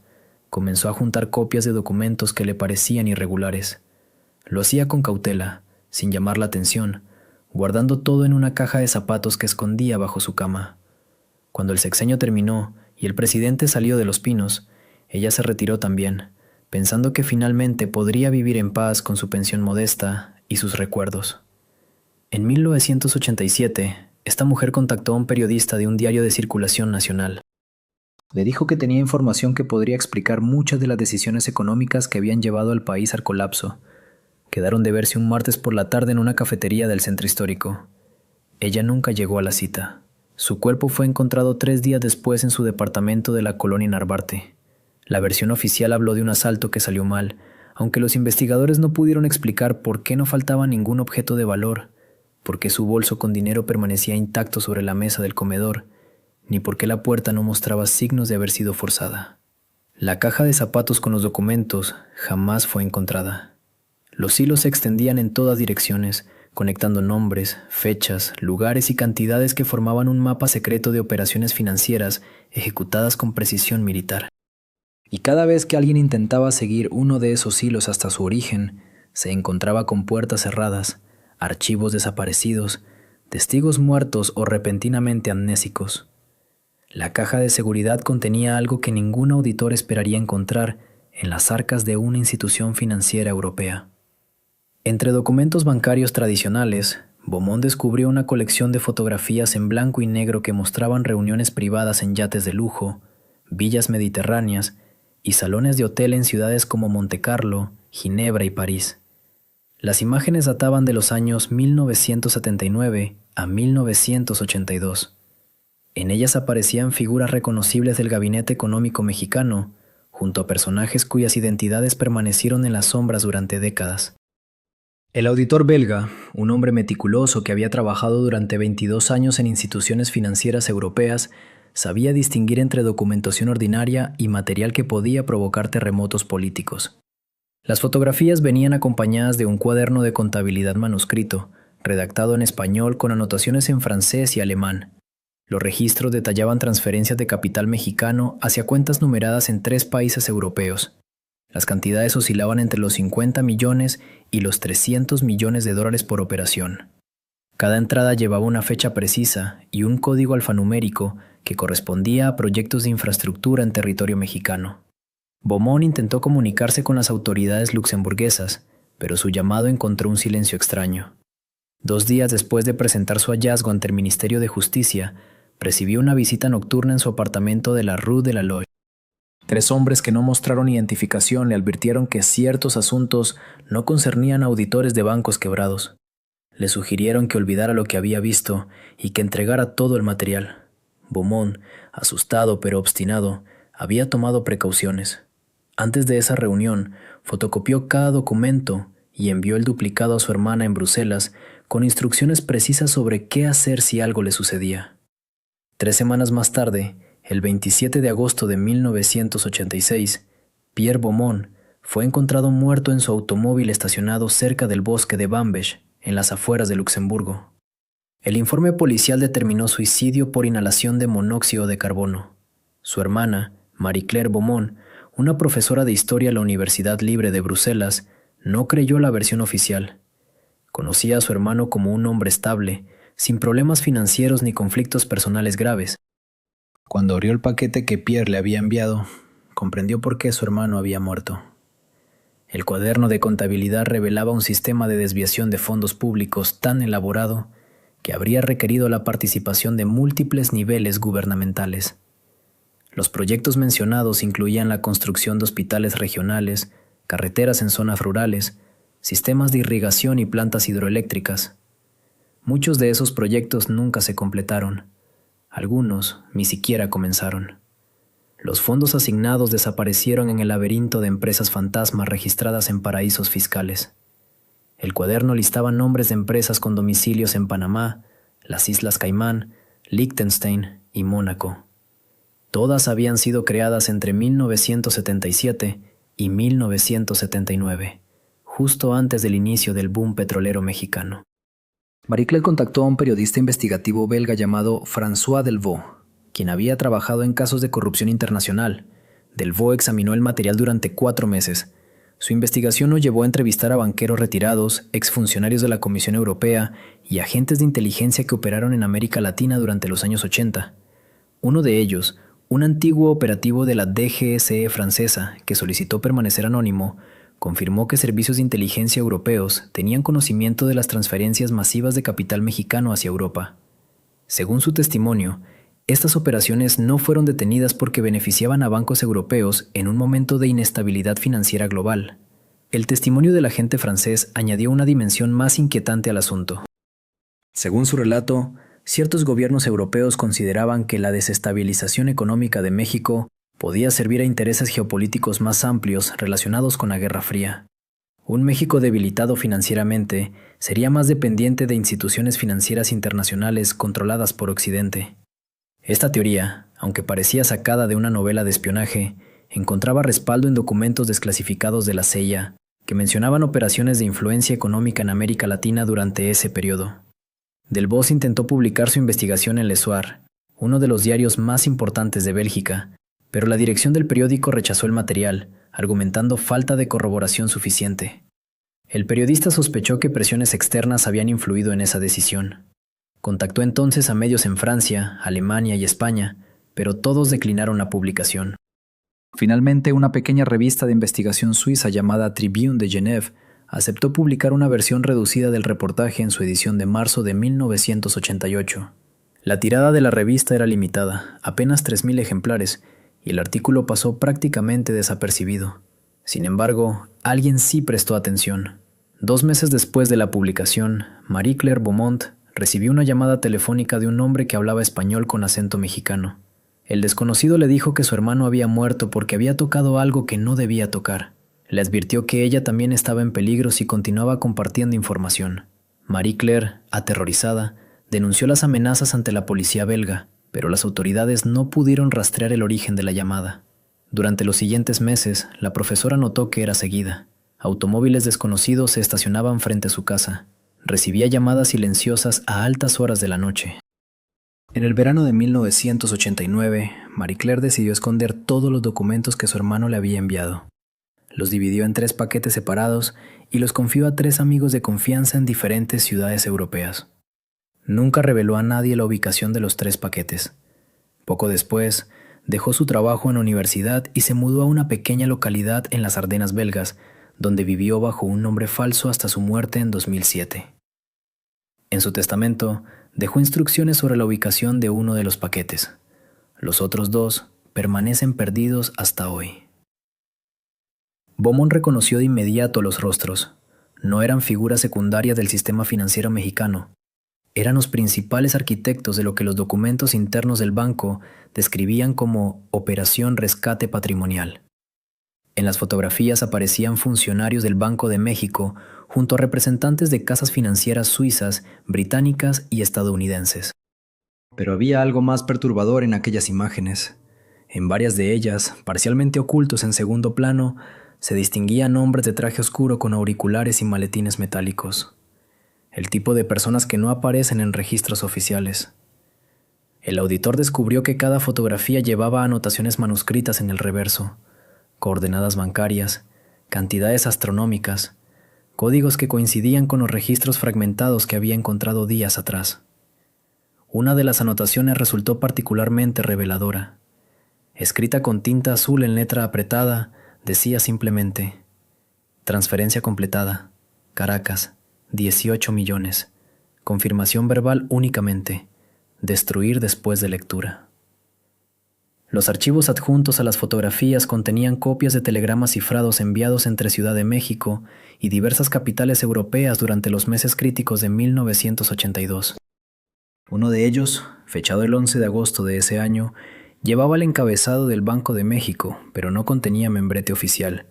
Comenzó a juntar copias de documentos que le parecían irregulares. Lo hacía con cautela, sin llamar la atención, guardando todo en una caja de zapatos que escondía bajo su cama. Cuando el sexenio terminó y el presidente salió de Los Pinos, ella se retiró también, pensando que finalmente podría vivir en paz con su pensión modesta y sus recuerdos. En 1987, esta mujer contactó a un periodista de un diario de circulación nacional. Le dijo que tenía información que podría explicar muchas de las decisiones económicas que habían llevado al país al colapso. Quedaron de verse un martes por la tarde en una cafetería del centro histórico. Ella nunca llegó a la cita. Su cuerpo fue encontrado 3 días después en su departamento de la colonia Narvarte. La versión oficial habló de un asalto que salió mal, aunque los investigadores no pudieron explicar por qué no faltaba ningún objeto de valor, por qué su bolso con dinero permanecía intacto sobre la mesa del comedor, ni por qué la puerta no mostraba signos de haber sido forzada. La caja de zapatos con los documentos jamás fue encontrada. Los hilos se extendían en todas direcciones, conectando nombres, fechas, lugares y cantidades que formaban un mapa secreto de operaciones financieras ejecutadas con precisión militar. Y cada vez que alguien intentaba seguir uno de esos hilos hasta su origen, se encontraba con puertas cerradas, archivos desaparecidos, testigos muertos o repentinamente amnésicos. La caja de seguridad contenía algo que ningún auditor esperaría encontrar en las arcas de una institución financiera europea. Entre documentos bancarios tradicionales, Beaumont descubrió una colección de fotografías en blanco y negro que mostraban reuniones privadas en yates de lujo, villas mediterráneas y salones de hotel en ciudades como Montecarlo, Ginebra y París. Las imágenes databan de los años 1979 a 1982. En ellas aparecían figuras reconocibles del gabinete económico mexicano, junto a personajes cuyas identidades permanecieron en las sombras durante décadas. El auditor belga, un hombre meticuloso que había trabajado durante 22 años en instituciones financieras europeas, sabía distinguir entre documentación ordinaria y material que podía provocar terremotos políticos. Las fotografías venían acompañadas de un cuaderno de contabilidad manuscrito, redactado en español con anotaciones en francés y alemán. Los registros detallaban transferencias de capital mexicano hacia cuentas numeradas en 3 países europeos. Las cantidades oscilaban entre los 50 millones y los 300 millones de dólares por operación. Cada entrada llevaba una fecha precisa y un código alfanumérico que correspondía a proyectos de infraestructura en territorio mexicano. Beaumont intentó comunicarse con las autoridades luxemburguesas, pero su llamado encontró un silencio extraño. 2 días después de presentar su hallazgo ante el Ministerio de Justicia, recibió una visita nocturna en su apartamento de la Rue de la Loge. 3 hombres que no mostraron identificación le advirtieron que ciertos asuntos no concernían a auditores de bancos quebrados. Le sugirieron que olvidara lo que había visto y que entregara todo el material. Beaumont, asustado pero obstinado, había tomado precauciones. Antes de esa reunión, fotocopió cada documento y envió el duplicado a su hermana en Bruselas con instrucciones precisas sobre qué hacer si algo le sucedía. 3 semanas más tarde, el 27 de agosto de 1986, Pierre Beaumont fue encontrado muerto en su automóvil estacionado cerca del bosque de Bambèche, en las afueras de Luxemburgo. El informe policial determinó suicidio por inhalación de monóxido de carbono. Su hermana, Marie-Claire Beaumont, una profesora de historia en la Universidad Libre de Bruselas, no creyó la versión oficial. Conocía a su hermano como un hombre estable, sin problemas financieros ni conflictos personales graves. Cuando abrió el paquete que Pierre le había enviado, comprendió por qué su hermano había muerto. El cuaderno de contabilidad revelaba un sistema de desviación de fondos públicos tan elaborado que habría requerido la participación de múltiples niveles gubernamentales. Los proyectos mencionados incluían la construcción de hospitales regionales, carreteras en zonas rurales, sistemas de irrigación y plantas hidroeléctricas. Muchos de esos proyectos nunca se completaron. Algunos ni siquiera comenzaron. Los fondos asignados desaparecieron en el laberinto de empresas fantasmas registradas en paraísos fiscales. El cuaderno listaba nombres de empresas con domicilios en Panamá, las Islas Caimán, Liechtenstein y Mónaco. Todas habían sido creadas entre 1977 y 1979, justo antes del inicio del boom petrolero mexicano. Marie Claire contactó a un periodista investigativo belga llamado François Delvaux, quien había trabajado en casos de corrupción internacional. Delvaux examinó el material durante 4 meses. Su investigación lo llevó a entrevistar a banqueros retirados, exfuncionarios de la Comisión Europea y agentes de inteligencia que operaron en América Latina durante los años 80. Uno de ellos, un antiguo operativo de la DGSE francesa que solicitó permanecer anónimo, confirmó que servicios de inteligencia europeos tenían conocimiento de las transferencias masivas de capital mexicano hacia Europa. Según su testimonio, estas operaciones no fueron detenidas porque beneficiaban a bancos europeos en un momento de inestabilidad financiera global. El testimonio del agente francés añadió una dimensión más inquietante al asunto. Según su relato, ciertos gobiernos europeos consideraban que la desestabilización económica de México podía servir a intereses geopolíticos más amplios relacionados con la Guerra Fría. Un México debilitado financieramente sería más dependiente de instituciones financieras internacionales controladas por Occidente. Esta teoría, aunque parecía sacada de una novela de espionaje, encontraba respaldo en documentos desclasificados de la CIA que mencionaban operaciones de influencia económica en América Latina durante ese periodo. Delvaux intentó publicar su investigación en Le Soir, uno de los diarios más importantes de Bélgica, pero la dirección del periódico rechazó el material, argumentando falta de corroboración suficiente. El periodista sospechó que presiones externas habían influido en esa decisión. Contactó entonces a medios en Francia, Alemania y España, pero todos declinaron la publicación. Finalmente, una pequeña revista de investigación suiza llamada Tribune de Genève aceptó publicar una versión reducida del reportaje en su edición de marzo de 1988. La tirada de la revista era limitada, apenas 3,000 ejemplares, y el artículo pasó prácticamente desapercibido. Sin embargo, alguien sí prestó atención. 2 meses después de la publicación, Marie Claire Beaumont recibió una llamada telefónica de un hombre que hablaba español con acento mexicano. El desconocido le dijo que su hermano había muerto porque había tocado algo que no debía tocar. Le advirtió que ella también estaba en peligro si continuaba compartiendo información. Marie Claire, aterrorizada, denunció las amenazas ante la policía belga, pero las autoridades no pudieron rastrear el origen de la llamada. Durante los siguientes meses, la profesora notó que era seguida. Automóviles desconocidos se estacionaban frente a su casa. Recibía llamadas silenciosas a altas horas de la noche. En el verano de 1989, Marie Claire decidió esconder todos los documentos que su hermano le había enviado. Los dividió en 3 paquetes separados y los confió a 3 amigos de confianza en diferentes ciudades europeas. Nunca reveló a nadie la ubicación de los 3 paquetes. Poco después, dejó su trabajo en la universidad y se mudó a una pequeña localidad en las Ardenas belgas, donde vivió bajo un nombre falso hasta su muerte en 2007. En su testamento, dejó instrucciones sobre la ubicación de uno de los paquetes. Los otros 2 permanecen perdidos hasta hoy. Beaumont reconoció de inmediato los rostros. No eran figuras secundarias del sistema financiero mexicano. Eran los principales arquitectos de lo que los documentos internos del banco describían como Operación Rescate Patrimonial. En las fotografías aparecían funcionarios del Banco de México junto a representantes de casas financieras suizas, británicas y estadounidenses. Pero había algo más perturbador en aquellas imágenes. En varias de ellas, parcialmente ocultos en segundo plano, se distinguían hombres de traje oscuro con auriculares y maletines metálicos. El tipo de personas que no aparecen en registros oficiales. El auditor descubrió que cada fotografía llevaba anotaciones manuscritas en el reverso, coordenadas bancarias, cantidades astronómicas, códigos que coincidían con los registros fragmentados que había encontrado días atrás. Una de las anotaciones resultó particularmente reveladora. Escrita con tinta azul en letra apretada, decía simplemente: Transferencia completada. Caracas, 18 millones. Confirmación verbal únicamente. Destruir después de lectura. Los archivos adjuntos a las fotografías contenían copias de telegramas cifrados enviados entre Ciudad de México y diversas capitales europeas durante los meses críticos de 1982. Uno de ellos, fechado el 11 de agosto de ese año, llevaba el encabezado del Banco de México, pero no contenía membrete oficial.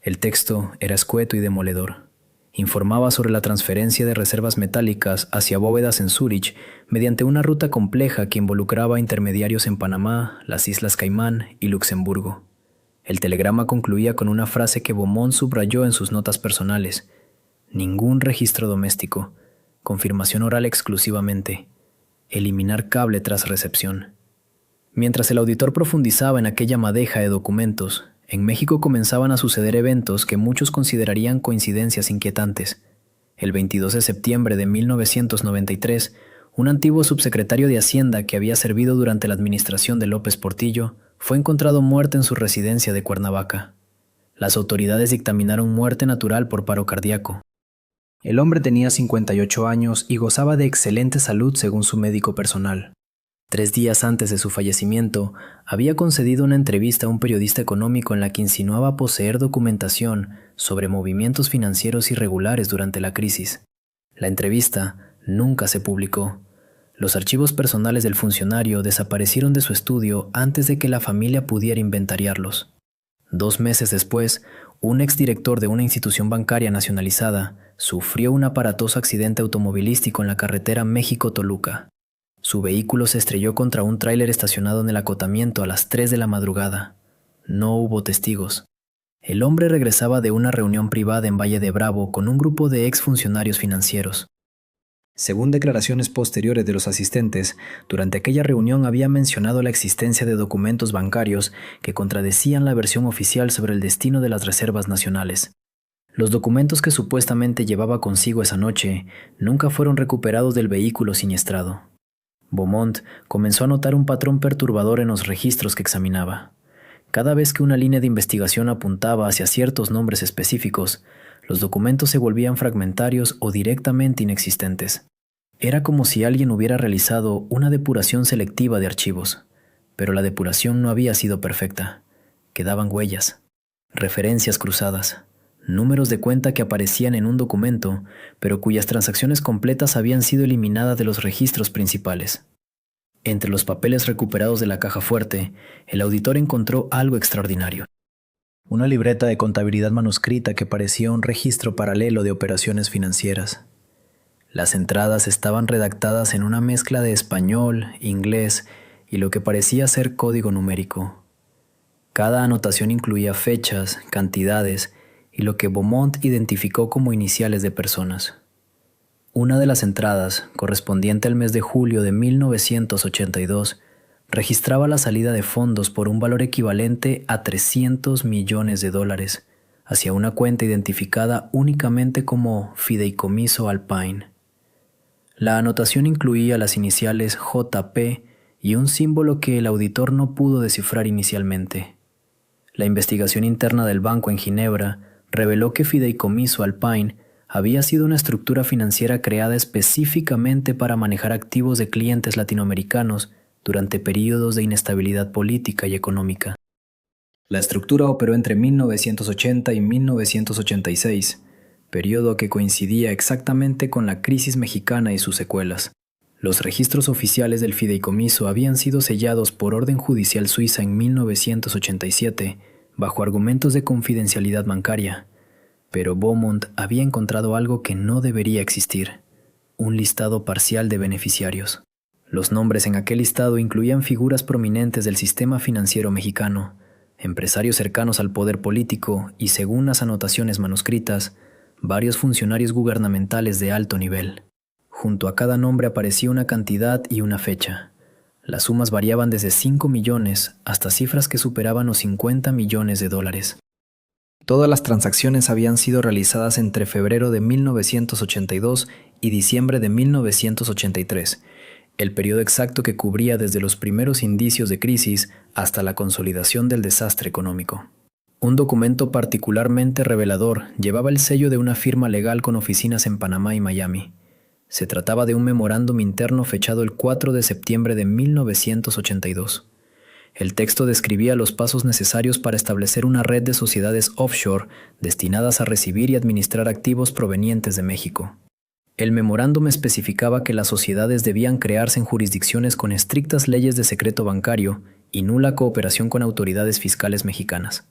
El texto era escueto y demoledor. Informaba sobre la transferencia de reservas metálicas hacia bóvedas en Zúrich mediante una ruta compleja que involucraba intermediarios en Panamá, las Islas Caimán y Luxemburgo. El telegrama concluía con una frase que Beaumont subrayó en sus notas personales: ningún registro doméstico, confirmación oral exclusivamente, eliminar cable tras recepción. Mientras el auditor profundizaba en aquella madeja de documentos, en México comenzaban a suceder eventos que muchos considerarían coincidencias inquietantes. El 22 de septiembre de 1993, un antiguo subsecretario de Hacienda que había servido durante la administración de López Portillo fue encontrado muerto en su residencia de Cuernavaca. Las autoridades dictaminaron muerte natural por paro cardíaco. El hombre tenía 58 años y gozaba de excelente salud según su médico personal. 3 días antes de su fallecimiento, había concedido una entrevista a un periodista económico en la que insinuaba poseer documentación sobre movimientos financieros irregulares durante la crisis. La entrevista nunca se publicó. Los archivos personales del funcionario desaparecieron de su estudio antes de que la familia pudiera inventariarlos. 2 meses después, un exdirector de una institución bancaria nacionalizada sufrió un aparatoso accidente automovilístico en la carretera México-Toluca. Su vehículo se estrelló contra un tráiler estacionado en el acotamiento a las 3 de la madrugada. No hubo testigos. El hombre regresaba de una reunión privada en Valle de Bravo con un grupo de exfuncionarios financieros. Según declaraciones posteriores de los asistentes, durante aquella reunión había mencionado la existencia de documentos bancarios que contradecían la versión oficial sobre el destino de las reservas nacionales. Los documentos que supuestamente llevaba consigo esa noche nunca fueron recuperados del vehículo siniestrado. Beaumont comenzó a notar un patrón perturbador en los registros que examinaba. Cada vez que una línea de investigación apuntaba hacia ciertos nombres específicos, los documentos se volvían fragmentarios o directamente inexistentes. Era como si alguien hubiera realizado una depuración selectiva de archivos, pero la depuración no había sido perfecta. Quedaban huellas, referencias cruzadas, números de cuenta que aparecían en un documento, pero cuyas transacciones completas habían sido eliminadas de los registros principales. Entre los papeles recuperados de la caja fuerte, el auditor encontró algo extraordinario. Una libreta de contabilidad manuscrita que parecía un registro paralelo de operaciones financieras. Las entradas estaban redactadas en una mezcla de español, inglés y lo que parecía ser código numérico. Cada anotación incluía fechas, cantidades y lo que Beaumont identificó como iniciales de personas. Una de las entradas, correspondiente al mes de julio de 1982, registraba la salida de fondos por un valor equivalente a $300 millones hacia una cuenta identificada únicamente como Fideicomiso Alpine. La anotación incluía las iniciales JP y un símbolo que el auditor no pudo descifrar inicialmente. La investigación interna del banco en Ginebra reveló que Fideicomiso Alpine había sido una estructura financiera creada específicamente para manejar activos de clientes latinoamericanos durante períodos de inestabilidad política y económica. La estructura operó entre 1980 y 1986, periodo que coincidía exactamente con la crisis mexicana y sus secuelas. Los registros oficiales del fideicomiso habían sido sellados por orden judicial suiza en 1987, bajo argumentos de confidencialidad bancaria, pero Beaumont había encontrado algo que no debería existir: un listado parcial de beneficiarios. Los nombres en aquel listado incluían figuras prominentes del sistema financiero mexicano, empresarios cercanos al poder político y, según las anotaciones manuscritas, varios funcionarios gubernamentales de alto nivel. Junto a cada nombre aparecía una cantidad y una fecha. Las sumas variaban desde 5 millones hasta cifras que superaban los $50 millones. Todas las transacciones habían sido realizadas entre febrero de 1982 y diciembre de 1983, el periodo exacto que cubría desde los primeros indicios de crisis hasta la consolidación del desastre económico. Un documento particularmente revelador llevaba el sello de una firma legal con oficinas en Panamá y Miami. Se trataba de un memorándum interno fechado el 4 de septiembre de 1982. El texto describía los pasos necesarios para establecer una red de sociedades offshore destinadas a recibir y administrar activos provenientes de México. El memorándum especificaba que las sociedades debían crearse en jurisdicciones con estrictas leyes de secreto bancario y nula cooperación con autoridades fiscales mexicanas.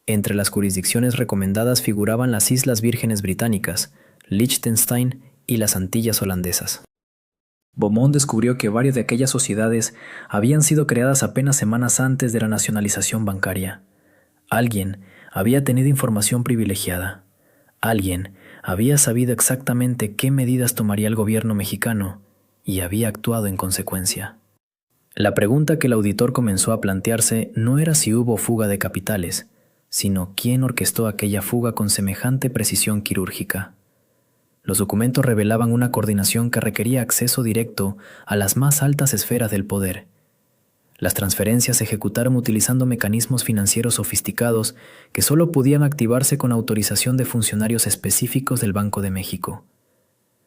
Entre las jurisdicciones recomendadas figuraban las Islas Vírgenes Británicas, Liechtenstein y las Antillas Holandesas. Beaumont descubrió que varias de aquellas sociedades habían sido creadas apenas semanas antes de la nacionalización bancaria. Alguien había tenido información privilegiada. Alguien había sabido exactamente qué medidas tomaría el gobierno mexicano y había actuado en consecuencia. La pregunta que el auditor comenzó a plantearse no era si hubo fuga de capitales, sino quién orquestó aquella fuga con semejante precisión quirúrgica. Los documentos revelaban una coordinación que requería acceso directo a las más altas esferas del poder. Las transferencias se ejecutaron utilizando mecanismos financieros sofisticados que solo podían activarse con autorización de funcionarios específicos del Banco de México.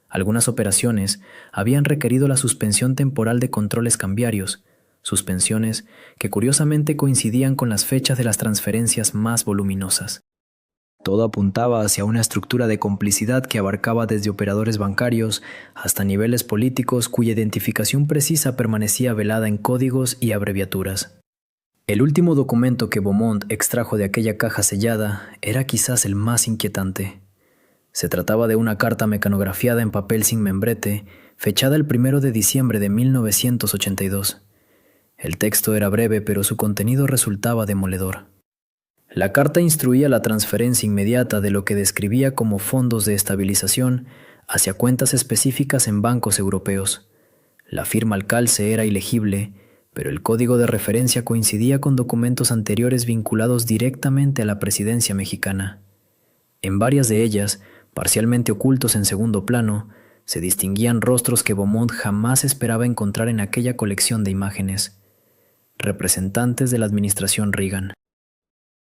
Algunas operaciones habían requerido la suspensión temporal de controles cambiarios, suspensiones que curiosamente coincidían con las fechas de las transferencias más voluminosas. Todo apuntaba hacia una estructura de complicidad que abarcaba desde operadores bancarios hasta niveles políticos cuya identificación precisa permanecía velada en códigos y abreviaturas. El último documento que Beaumont extrajo de aquella caja sellada era quizás el más inquietante. Se trataba de una carta mecanografiada en papel sin membrete, fechada el 1 de diciembre de 1982. El texto era breve, pero su contenido resultaba demoledor. La carta instruía la transferencia inmediata de lo que describía como fondos de estabilización hacia cuentas específicas en bancos europeos. La firma al calce era ilegible, pero el código de referencia coincidía con documentos anteriores vinculados directamente a la presidencia mexicana. En varias de ellas, parcialmente ocultos en segundo plano, se distinguían rostros que Beaumont jamás esperaba encontrar en aquella colección de imágenes. Representantes de la administración Reagan,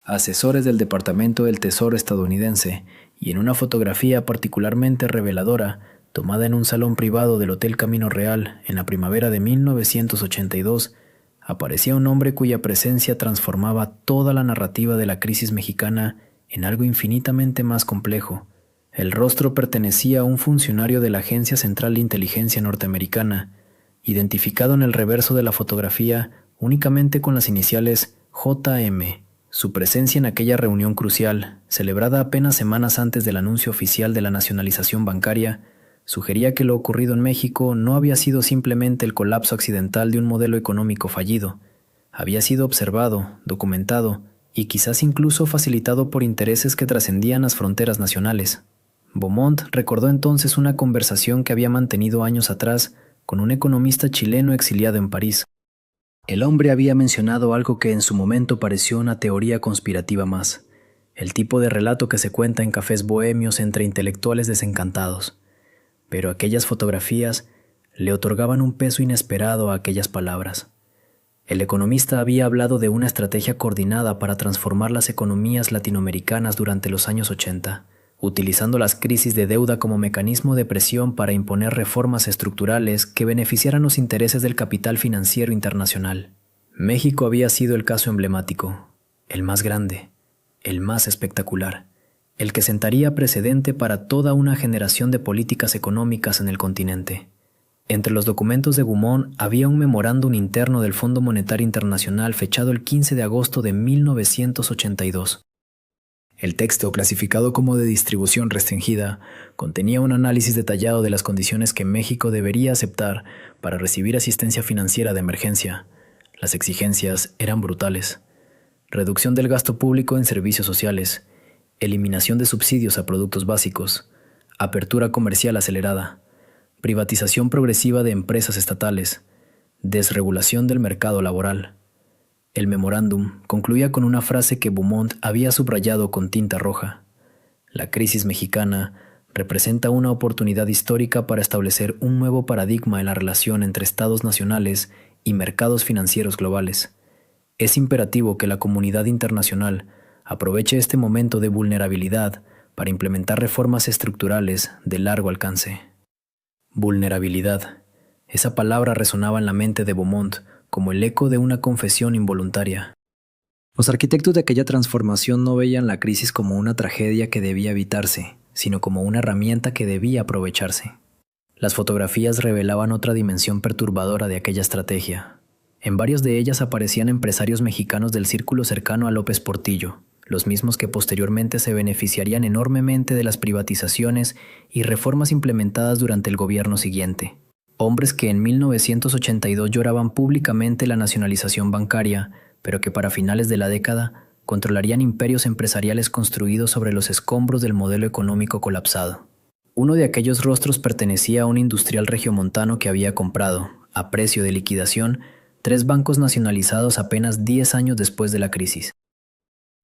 asesores del Departamento del Tesoro estadounidense, y en una fotografía particularmente reveladora, tomada en un salón privado del Hotel Camino Real en la primavera de 1982, aparecía un hombre cuya presencia transformaba toda la narrativa de la crisis mexicana en algo infinitamente más complejo. El rostro pertenecía a un funcionario de la Agencia Central de Inteligencia norteamericana, identificado en el reverso de la fotografía únicamente con las iniciales JM. Su presencia en aquella reunión crucial, celebrada apenas semanas antes del anuncio oficial de la nacionalización bancaria, sugería que lo ocurrido en México no había sido simplemente el colapso accidental de un modelo económico fallido. Había sido observado, documentado y quizás incluso facilitado por intereses que trascendían las fronteras nacionales. Beaumont recordó entonces una conversación que había mantenido años atrás con un economista chileno exiliado en París. El hombre había mencionado algo que en su momento pareció una teoría conspirativa más, el tipo de relato que se cuenta en cafés bohemios entre intelectuales desencantados. Pero aquellas fotografías le otorgaban un peso inesperado a aquellas palabras. El economista había hablado de una estrategia coordinada para transformar las economías latinoamericanas durante los años 80, utilizando las crisis de deuda como mecanismo de presión para imponer reformas estructurales que beneficiaran los intereses del capital financiero internacional. México había sido el caso emblemático, el más grande, el más espectacular, el que sentaría precedente para toda una generación de políticas económicas en el continente. Entre los documentos de Beaumont había un memorándum interno del Fondo Monetario Internacional fechado el 15 de agosto de 1982. El texto, clasificado como de distribución restringida, contenía un análisis detallado de las condiciones que México debería aceptar para recibir asistencia financiera de emergencia. Las exigencias eran brutales: reducción del gasto público en servicios sociales, eliminación de subsidios a productos básicos, apertura comercial acelerada, privatización progresiva de empresas estatales, desregulación del mercado laboral. El memorándum concluía con una frase que Beaumont había subrayado con tinta roja: la crisis mexicana representa una oportunidad histórica para establecer un nuevo paradigma en la relación entre estados nacionales y mercados financieros globales. Es imperativo que la comunidad internacional Aproveche este momento de vulnerabilidad para implementar reformas estructurales de largo alcance. Vulnerabilidad. Esa palabra resonaba en la mente de Beaumont como el eco de una confesión involuntaria. Los arquitectos de aquella transformación no veían la crisis como una tragedia que debía evitarse, sino como una herramienta que debía aprovecharse. Las fotografías revelaban otra dimensión perturbadora de aquella estrategia. En varias de ellas aparecían empresarios mexicanos del círculo cercano a López Portillo, los mismos que posteriormente se beneficiarían enormemente de las privatizaciones y reformas implementadas durante el gobierno siguiente. Hombres que en 1982 lloraban públicamente la nacionalización bancaria, pero que para finales de la década controlarían imperios empresariales construidos sobre los escombros del modelo económico colapsado. Uno de aquellos rostros pertenecía a un industrial regiomontano que había comprado, a precio de liquidación, 3 bancos nacionalizados apenas 10 años después de la crisis.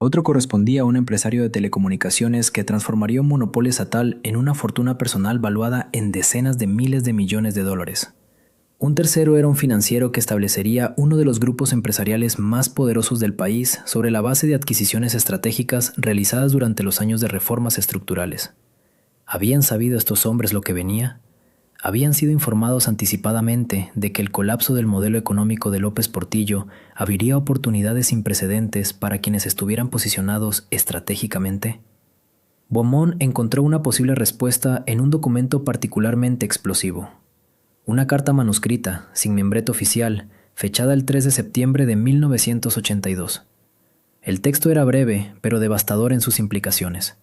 Otro correspondía a un empresario de telecomunicaciones que transformaría un monopolio estatal en una fortuna personal valuada en decenas de miles de millones de dólares. Un tercero era un financiero que establecería uno de los grupos empresariales más poderosos del país sobre la base de adquisiciones estratégicas realizadas durante los años de reformas estructurales. ¿Habían sabido estos hombres lo que venía? Habían sido informados anticipadamente de que el colapso del modelo económico de López Portillo abriría oportunidades sin precedentes para quienes estuvieran posicionados estratégicamente. Beaumont encontró una posible respuesta en un documento particularmente explosivo. Una carta manuscrita, sin membrete oficial, fechada el 3 de septiembre de 1982. El texto era breve, pero devastador en sus implicaciones.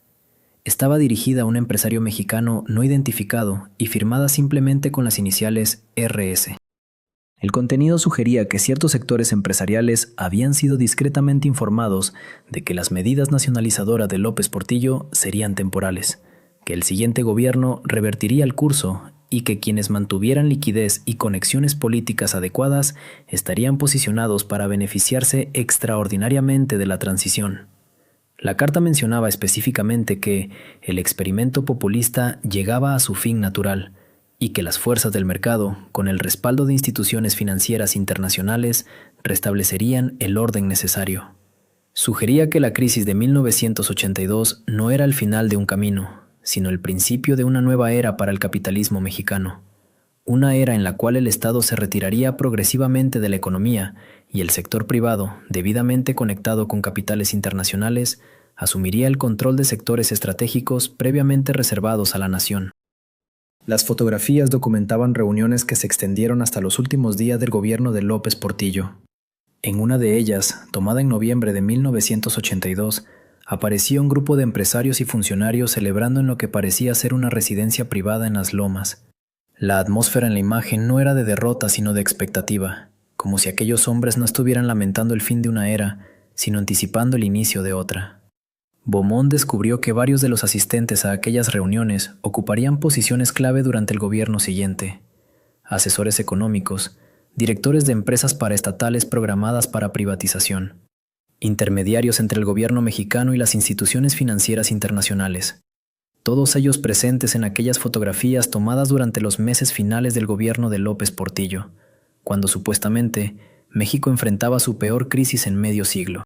Estaba dirigida a un empresario mexicano no identificado y firmada simplemente con las iniciales RS. El contenido sugería que ciertos sectores empresariales habían sido discretamente informados de que las medidas nacionalizadoras de López Portillo serían temporales, que el siguiente gobierno revertiría el curso y que quienes mantuvieran liquidez y conexiones políticas adecuadas estarían posicionados para beneficiarse extraordinariamente de la transición. La carta mencionaba específicamente que el experimento populista llegaba a su fin natural y que las fuerzas del mercado, con el respaldo de instituciones financieras internacionales, restablecerían el orden necesario. Sugería que la crisis de 1982 no era el final de un camino, sino el principio de una nueva era para el capitalismo mexicano. Una era en la cual el Estado se retiraría progresivamente de la economía y el sector privado, debidamente conectado con capitales internacionales, asumiría el control de sectores estratégicos previamente reservados a la nación. Las fotografías documentaban reuniones que se extendieron hasta los últimos días del gobierno de López Portillo. En una de ellas, tomada en noviembre de 1982, aparecía un grupo de empresarios y funcionarios celebrando en lo que parecía ser una residencia privada en las lomas. La atmósfera en la imagen no era de derrota sino de expectativa, como si aquellos hombres no estuvieran lamentando el fin de una era, sino anticipando el inicio de otra. Beaumont descubrió que varios de los asistentes a aquellas reuniones ocuparían posiciones clave durante el gobierno siguiente: asesores económicos, directores de empresas paraestatales programadas para privatización, intermediarios entre el gobierno mexicano y las instituciones financieras internacionales. Todos ellos presentes en aquellas fotografías tomadas durante los meses finales del gobierno de López Portillo, cuando supuestamente México enfrentaba su peor crisis en medio siglo.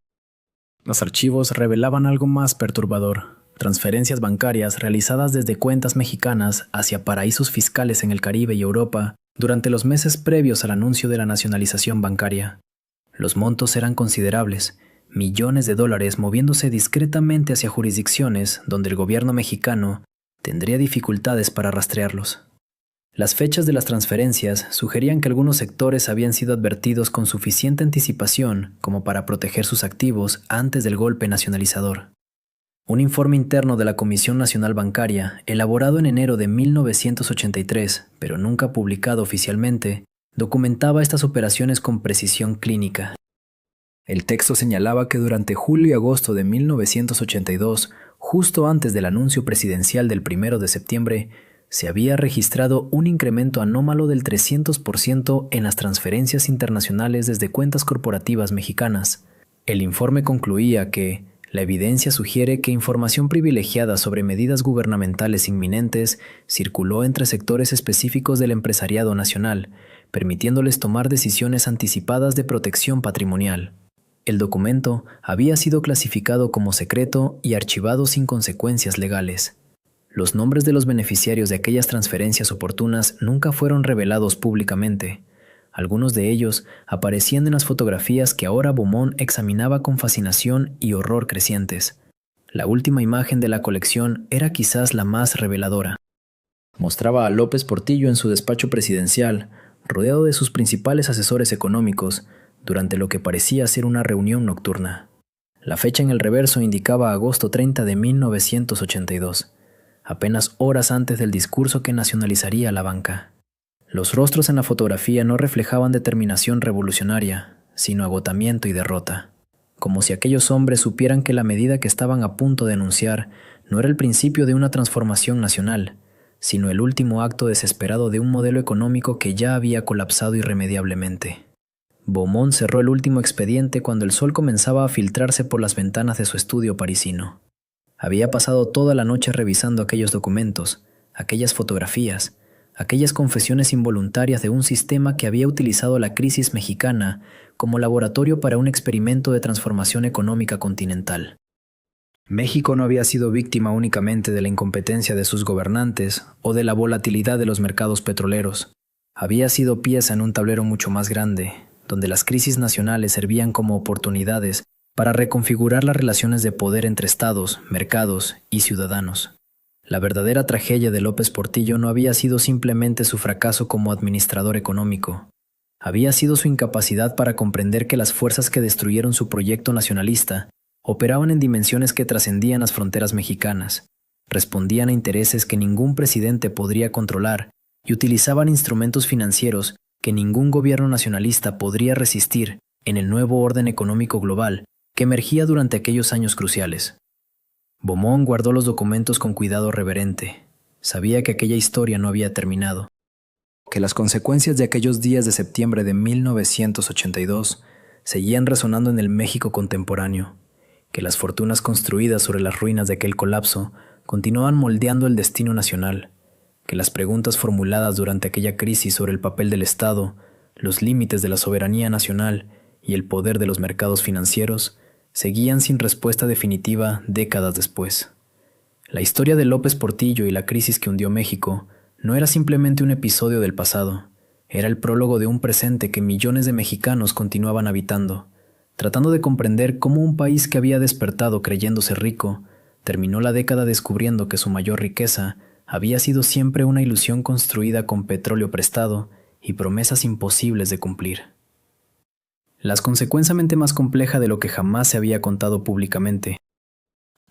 Los archivos revelaban algo más perturbador: transferencias bancarias realizadas desde cuentas mexicanas hacia paraísos fiscales en el Caribe y Europa durante los meses previos al anuncio de la nacionalización bancaria. Los montos eran considerables, millones de dólares moviéndose discretamente hacia jurisdicciones donde el gobierno mexicano tendría dificultades para rastrearlos. Las fechas de las transferencias sugerían que algunos sectores habían sido advertidos con suficiente anticipación como para proteger sus activos antes del golpe nacionalizador. Un informe interno de la Comisión Nacional Bancaria, elaborado en enero de 1983, pero nunca publicado oficialmente, documentaba estas operaciones con precisión clínica. El texto señalaba que durante julio y agosto de 1982, justo antes del anuncio presidencial del 1 de septiembre, se había registrado un incremento anómalo del 300% en las transferencias internacionales desde cuentas corporativas mexicanas. El informe concluía que la evidencia sugiere que información privilegiada sobre medidas gubernamentales inminentes circuló entre sectores específicos del empresariado nacional, permitiéndoles tomar decisiones anticipadas de protección patrimonial. El documento había sido clasificado como secreto y archivado sin consecuencias legales. Los nombres de los beneficiarios de aquellas transferencias oportunas nunca fueron revelados públicamente. Algunos de ellos aparecían en las fotografías que ahora Beaumont examinaba con fascinación y horror crecientes. La última imagen de la colección era quizás la más reveladora. Mostraba a López Portillo en su despacho presidencial, rodeado de sus principales asesores económicos, durante lo que parecía ser una reunión nocturna. La fecha en el reverso indicaba agosto 30 de 1982, apenas horas antes del discurso que nacionalizaría la banca. Los rostros en la fotografía no reflejaban determinación revolucionaria, sino agotamiento y derrota, como si aquellos hombres supieran que la medida que estaban a punto de anunciar no era el principio de una transformación nacional, sino el último acto desesperado de un modelo económico que ya había colapsado irremediablemente. Beaumont cerró el último expediente cuando el sol comenzaba a filtrarse por las ventanas de su estudio parisino. Había pasado toda la noche revisando aquellos documentos, aquellas fotografías, aquellas confesiones involuntarias de un sistema que había utilizado la crisis mexicana como laboratorio para un experimento de transformación económica continental. México no había sido víctima únicamente de la incompetencia de sus gobernantes o de la volatilidad de los mercados petroleros. Había sido pieza en un tablero mucho más grande, donde las crisis nacionales servían como oportunidades para reconfigurar las relaciones de poder entre estados, mercados y ciudadanos. La verdadera tragedia de López Portillo no había sido simplemente su fracaso como administrador económico. Había sido su incapacidad para comprender que las fuerzas que destruyeron su proyecto nacionalista operaban en dimensiones que trascendían las fronteras mexicanas, respondían a intereses que ningún presidente podría controlar y utilizaban instrumentos financieros que ningún gobierno nacionalista podría resistir en el nuevo orden económico global que emergía durante aquellos años cruciales. Beaumont guardó los documentos con cuidado reverente. Sabía que aquella historia no había terminado, que las consecuencias de aquellos días de septiembre de 1982 seguían resonando en el México contemporáneo, que las fortunas construidas sobre las ruinas de aquel colapso continuaban moldeando el destino nacional, que las preguntas formuladas durante aquella crisis sobre el papel del Estado, los límites de la soberanía nacional y el poder de los mercados financieros seguían sin respuesta definitiva décadas después. La historia de López Portillo y la crisis que hundió México no era simplemente un episodio del pasado, era el prólogo de un presente que millones de mexicanos continuaban habitando, tratando de comprender cómo un país que había despertado creyéndose rico, terminó la década descubriendo que su mayor riqueza había sido siempre una ilusión construida con petróleo prestado y promesas imposibles de cumplir. La consecuenciamente más compleja de lo que jamás se había contado públicamente.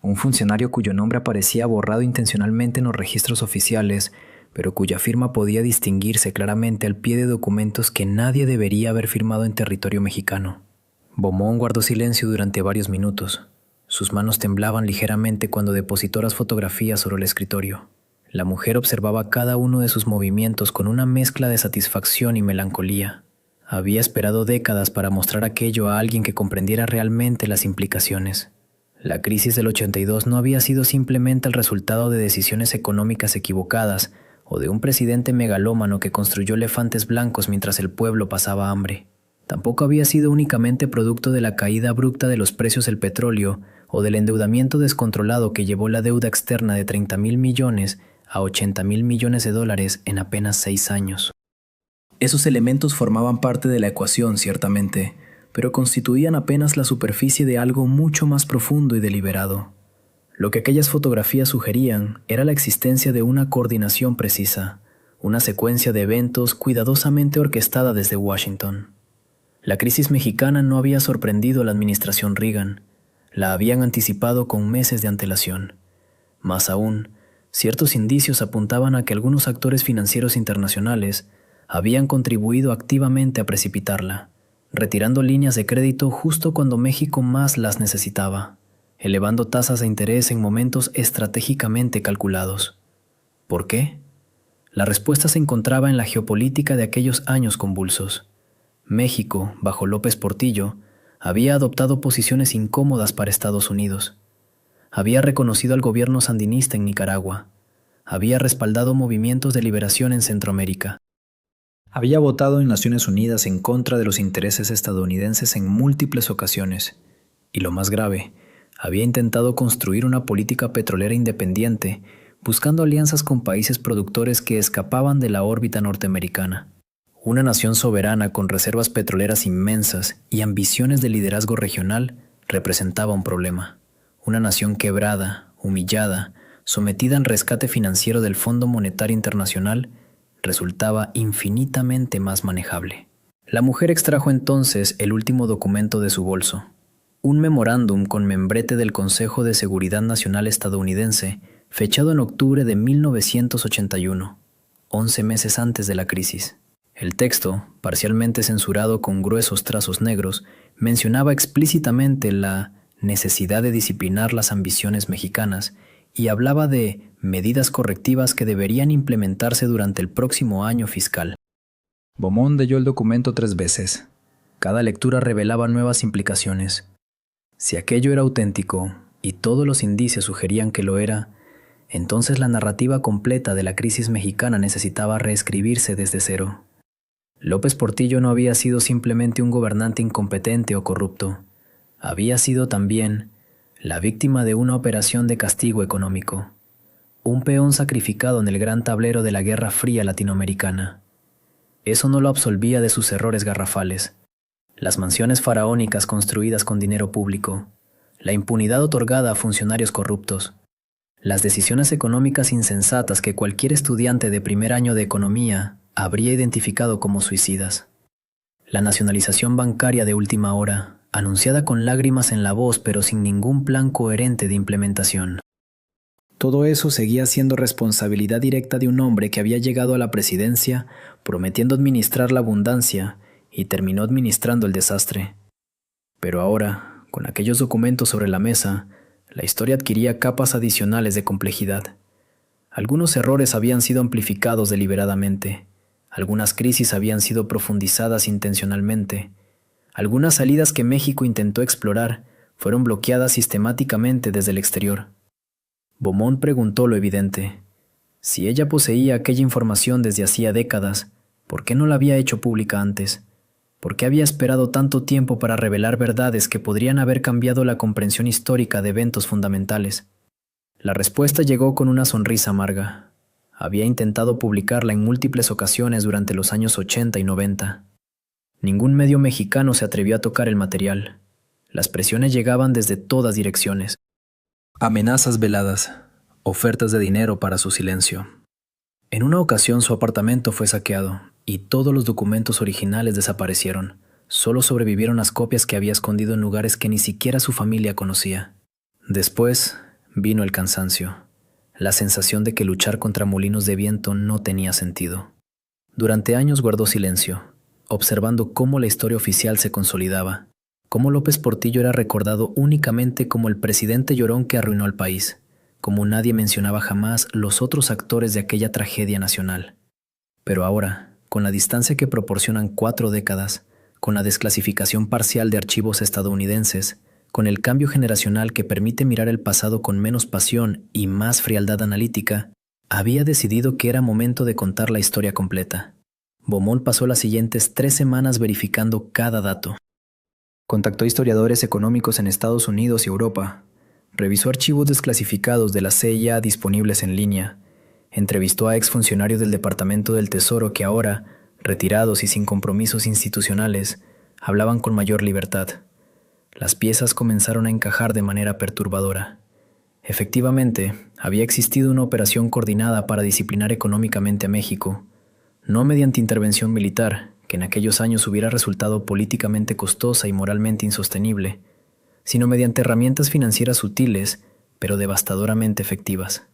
Un funcionario cuyo nombre aparecía borrado intencionalmente en los registros oficiales, pero cuya firma podía distinguirse claramente al pie de documentos que nadie debería haber firmado en territorio mexicano. Beaumont guardó silencio durante varios minutos. Sus manos temblaban ligeramente cuando depositó las fotografías sobre el escritorio. La mujer observaba cada uno de sus movimientos con una mezcla de satisfacción y melancolía. Había esperado décadas para mostrar aquello a alguien que comprendiera realmente las implicaciones. La crisis del 82 no había sido simplemente el resultado de decisiones económicas equivocadas o de un presidente megalómano que construyó elefantes blancos mientras el pueblo pasaba hambre. Tampoco había sido únicamente producto de la caída abrupta de los precios del petróleo o del endeudamiento descontrolado que llevó la deuda externa de 30,000 millones a 80,000 millones de dólares en apenas 6 años. Esos elementos formaban parte de la ecuación, ciertamente, pero constituían apenas la superficie de algo mucho más profundo y deliberado. Lo que aquellas fotografías sugerían era la existencia de una coordinación precisa, una secuencia de eventos cuidadosamente orquestada desde Washington. La crisis mexicana no había sorprendido a la administración Reagan, la habían anticipado con meses de antelación. Más aún, ciertos indicios apuntaban a que algunos actores financieros internacionales habían contribuido activamente a precipitarla, retirando líneas de crédito justo cuando México más las necesitaba, elevando tasas de interés en momentos estratégicamente calculados. ¿Por qué? La respuesta se encontraba en la geopolítica de aquellos años convulsos. México, bajo López Portillo, había adoptado posiciones incómodas para Estados Unidos. Había reconocido al gobierno sandinista en Nicaragua. Había respaldado movimientos de liberación en Centroamérica. Había votado en Naciones Unidas en contra de los intereses estadounidenses en múltiples ocasiones. Y lo más grave, había intentado construir una política petrolera independiente, buscando alianzas con países productores que escapaban de la órbita norteamericana. Una nación soberana con reservas petroleras inmensas y ambiciones de liderazgo regional representaba un problema. Una nación quebrada, humillada, sometida al rescate financiero del Fondo Monetario Internacional, resultaba infinitamente más manejable. La mujer extrajo entonces el último documento de su bolso, un memorándum con membrete del Consejo de Seguridad Nacional estadounidense, fechado en octubre de 1981, 11 meses antes de la crisis. El texto, parcialmente censurado con gruesos trazos negros, mencionaba explícitamente la necesidad de disciplinar las ambiciones mexicanas y hablaba de medidas correctivas que deberían implementarse durante el próximo año fiscal. Beaumont leyó el documento 3 veces. Cada lectura revelaba nuevas implicaciones. Si aquello era auténtico, y todos los indicios sugerían que lo era, entonces la narrativa completa de la crisis mexicana necesitaba reescribirse desde cero. López Portillo no había sido simplemente un gobernante incompetente o corrupto. Había sido también la víctima de una operación de castigo económico, un peón sacrificado en el gran tablero de la Guerra Fría latinoamericana. Eso no lo absolvía de sus errores garrafales: las mansiones faraónicas construidas con dinero público, la impunidad otorgada a funcionarios corruptos, las decisiones económicas insensatas que cualquier estudiante de primer año de economía habría identificado como suicidas, la nacionalización bancaria de última hora, anunciada con lágrimas en la voz pero sin ningún plan coherente de implementación. Todo eso seguía siendo responsabilidad directa de un hombre que había llegado a la presidencia prometiendo administrar la abundancia y terminó administrando el desastre. Pero ahora, con aquellos documentos sobre la mesa, la historia adquiría capas adicionales de complejidad. Algunos errores habían sido amplificados deliberadamente, algunas crisis habían sido profundizadas intencionalmente, algunas salidas que México intentó explorar fueron bloqueadas sistemáticamente desde el exterior. Beaumont preguntó lo evidente: si ella poseía aquella información desde hacía décadas, ¿por qué no la había hecho pública antes? ¿Por qué había esperado tanto tiempo para revelar verdades que podrían haber cambiado la comprensión histórica de eventos fundamentales? La respuesta llegó con una sonrisa amarga. Había intentado publicarla en múltiples ocasiones durante los años 80 y 90. Ningún medio mexicano se atrevió a tocar el material. Las presiones llegaban desde todas direcciones. Amenazas veladas, ofertas de dinero para su silencio. En una ocasión su apartamento fue saqueado y todos los documentos originales desaparecieron. Solo sobrevivieron las copias que había escondido en lugares que ni siquiera su familia conocía. Después vino el cansancio, la sensación de que luchar contra molinos de viento no tenía sentido. Durante años guardó silencio, observando cómo la historia oficial se consolidaba, cómo López Portillo era recordado únicamente como el presidente llorón que arruinó al país, como nadie mencionaba jamás los otros actores de aquella tragedia nacional. Pero ahora, con la distancia que proporcionan 4 décadas, con la desclasificación parcial de archivos estadounidenses, con el cambio generacional que permite mirar el pasado con menos pasión y más frialdad analítica, había decidido que era momento de contar la historia completa. Beaumont pasó las siguientes 3 semanas verificando cada dato. Contactó historiadores económicos en Estados Unidos y Europa, revisó archivos desclasificados de la CIA disponibles en línea, entrevistó a exfuncionarios del Departamento del Tesoro que ahora, retirados y sin compromisos institucionales, hablaban con mayor libertad. Las piezas comenzaron a encajar de manera perturbadora. Efectivamente, había existido una operación coordinada para disciplinar económicamente a México, no mediante intervención militar, que en aquellos años hubiera resultado políticamente costosa y moralmente insostenible, sino mediante herramientas financieras sutiles, pero devastadoramente efectivas.